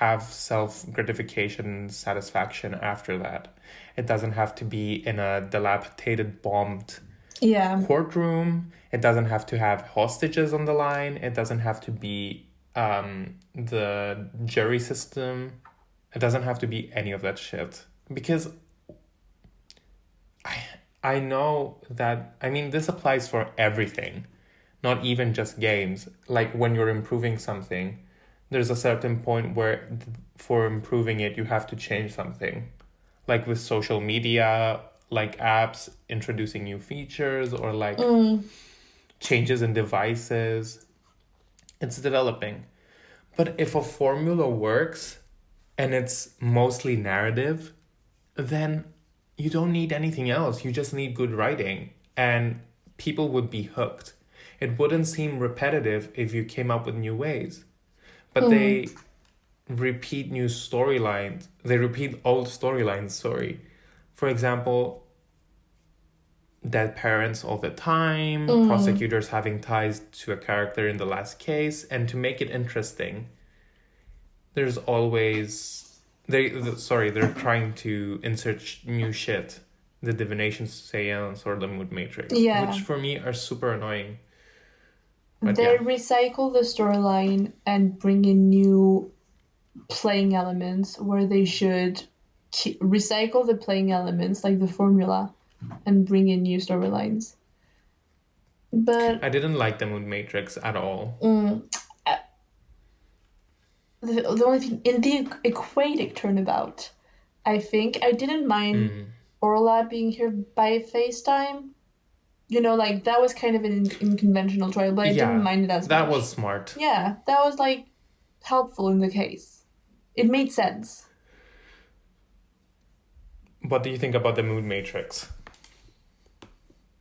have self gratification satisfaction after that. It doesn't have to be in a dilapidated, bombed Yeah. courtroom. It doesn't have to have hostages on the line. It doesn't have to be the jury system It doesn't have to be any of that shit. Because I I know that, I mean, this applies for everything, not even just games. Like when you're improving something, there's a certain point where for improving it, you have to change something. Like with social media, like apps introducing new features or like Mm, changes in devices. It's developing. But if a formula works and it's mostly narrative, then you don't need anything else. You just need good writing, and people would be hooked. It wouldn't seem repetitive if you came up with new ways. But mm, they repeat new storylines. They repeat old storylines, sorry. For example, dead parents all the time, mm. prosecutors having ties to a character in the last case, and to make it interesting, there's always they're trying to insert new shit, the divination seance or the mood matrix, which Yeah. for me are super annoying. But They yeah, recycle the storyline and bring in new playing elements where they should recycle the playing elements, like the formula, and bring in new storylines. I But didn't like the mood matrix at all. mm, uh, the only thing in the aquatic turnabout, I think I didn't mind Mm. Orla being here by FaceTime. You know, like that was kind of an unconventional trial, but I didn't Yeah, mind it as that was much. smart. Yeah, that was like helpful in the case. It made sense. What do you think about the mood matrix?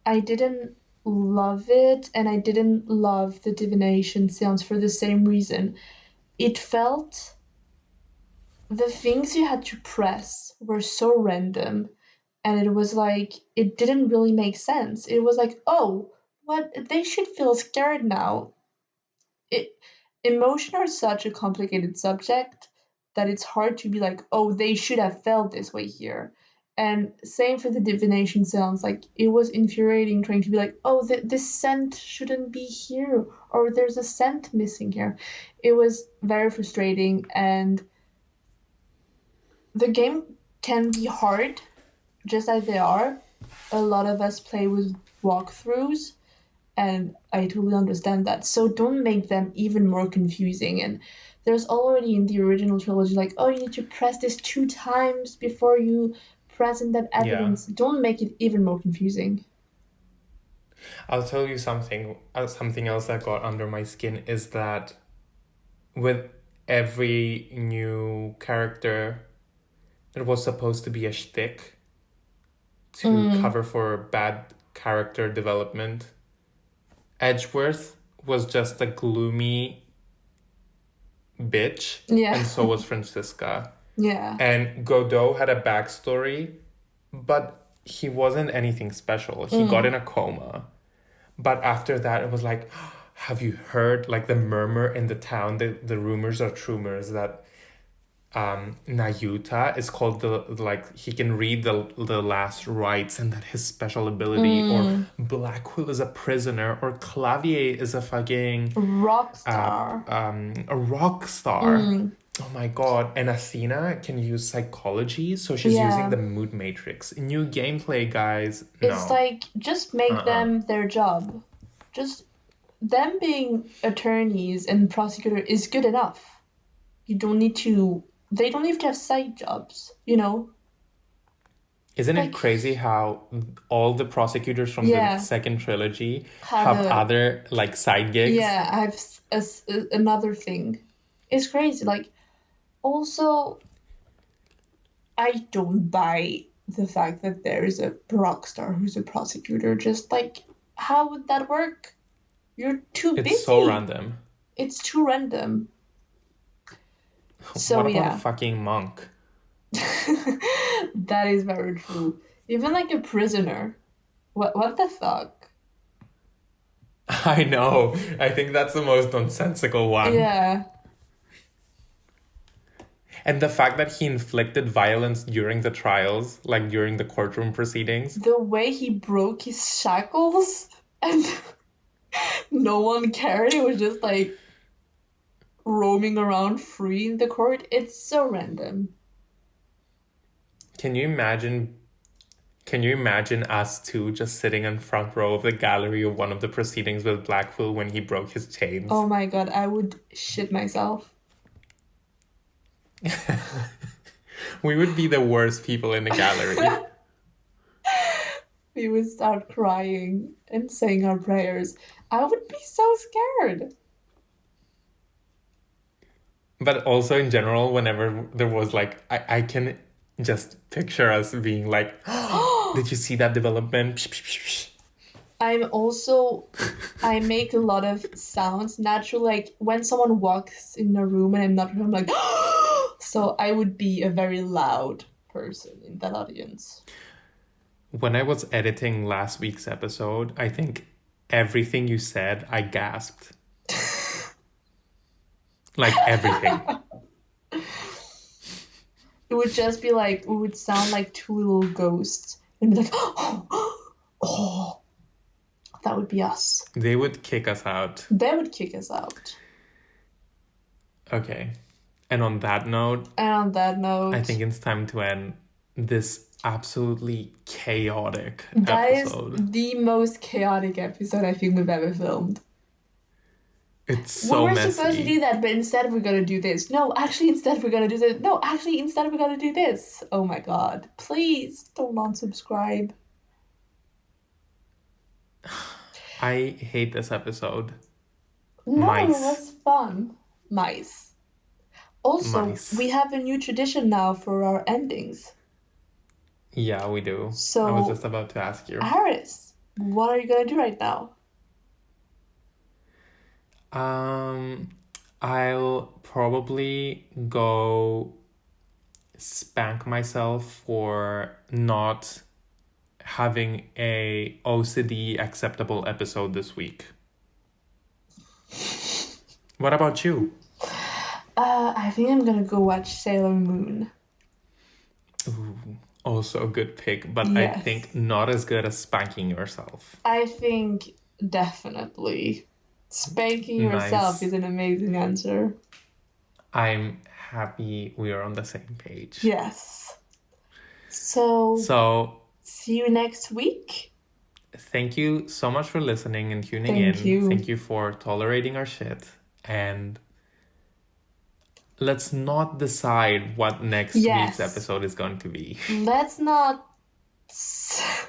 I didn't love it, and I didn't love the divination seance for the same reason. It felt the things you had to press were so random, and it was like it didn't really make sense. It was like, oh, what, they should feel scared now. It Emotion are such a complicated subject that it's hard to be like, oh, they should have felt this way here. And same for the divination sounds, like it was infuriating trying to be like, oh, this scent shouldn't be here, or there's a scent missing here. It was very frustrating, and the game can be hard, just as they are. A lot of us play with walkthroughs, and I totally understand that. So don't make them even more confusing. And there's already in the original trilogy, like, oh, you need to press this 2 times before you present that Yeah, evidence. Don't make it even more confusing. I'll tell you something. Something else that got under my skin is that with every new character, there was supposed to be a shtick to Mm, cover for bad character development. Edgeworth was just a gloomy bitch, yeah, and so was Francisca. yeah. And Godot had a backstory, but he wasn't anything special. He got in Mm, a coma. But after that, it was like, have you heard like the murmur in the town? The rumors are trumors that Nayuta is called like he can read the last rites and that his special ability, or mm. Blackwell is a prisoner, or Clavier is a fucking Rockstar. a rock star. Mm, Oh my god! And Athena can use psychology, so she's using yeah. the mood matrix. New gameplay, guys. It's No, like just make them their job. Just them being attorneys and prosecutor is good enough. You don't need to, they don't have to have side jobs, you know? Isn't it Like, crazy how all the prosecutors from the yeah, second trilogy have have a, other like side gigs? yeah, I have another thing. It's crazy. Like, also, I don't buy the fact that there is a rock star who's a prosecutor. Just like, how would that work? You're too It's so busy. random. It's too random. So, What about a yeah, fucking monk? that is very true. Even like a prisoner. What the fuck? I know. I think that's the most nonsensical one. Yeah. And the fact that he inflicted violence during the trials, like during the courtroom proceedings. The way he broke his shackles and no one cared. It was just like roaming around free in the court. It's so random. Can you imagine? Can you imagine us two just sitting in front row of the gallery of one of the proceedings with Blackpool when he broke his chains? Oh my god, I would shit myself. We would be the worst people in the gallery. We would start crying and saying our prayers. I would be so scared. But also in general, whenever there was like, I can just picture us being like, oh, did you see that development? Psh, psh, psh, psh. I make a lot of sounds naturally, like when someone walks in a room and I'm not, I'm like, so I would be a very loud person in that audience. When I was editing last week's episode, I think everything you said, I gasped. Like everything. It would just be like, it would sound like two little ghosts and be like, oh, that would be us. They would kick us out. They would kick us out. Okay. And on that note, I think it's time to end this absolutely chaotic that episode. is the most chaotic episode I think we've ever filmed. It's so we were messy. supposed to do that, but instead we're gonna do this. No, actually, instead we're gonna do this. No, actually, instead we're gonna do this. Oh my god. Please don't unsubscribe. I hate this episode. No, Mice. it was fun. Mice. Also, Mice. we have a new tradition now for our endings. Yeah, we do. So, I was just about to ask you. Aris, what are you gonna do right now? I'll probably go spank myself for not having a OCD acceptable episode this week. What about you? I think I'm gonna go watch Sailor Moon. Ooh, also a good pick, but Yes. I think not as good as spanking yourself. I think definitely spanking yourself Nice. is an amazing answer. I'm happy we are on the same page. Yes. So see you next week. Thank you so much for listening and tuning Thank in. you. Thank you for tolerating our shit. And let's not decide what next week's episode is going to be. Let's not, set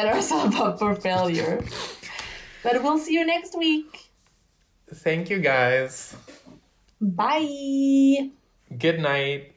ourselves up for failure. But we'll see you next week. Thank you, guys. Bye. Good night.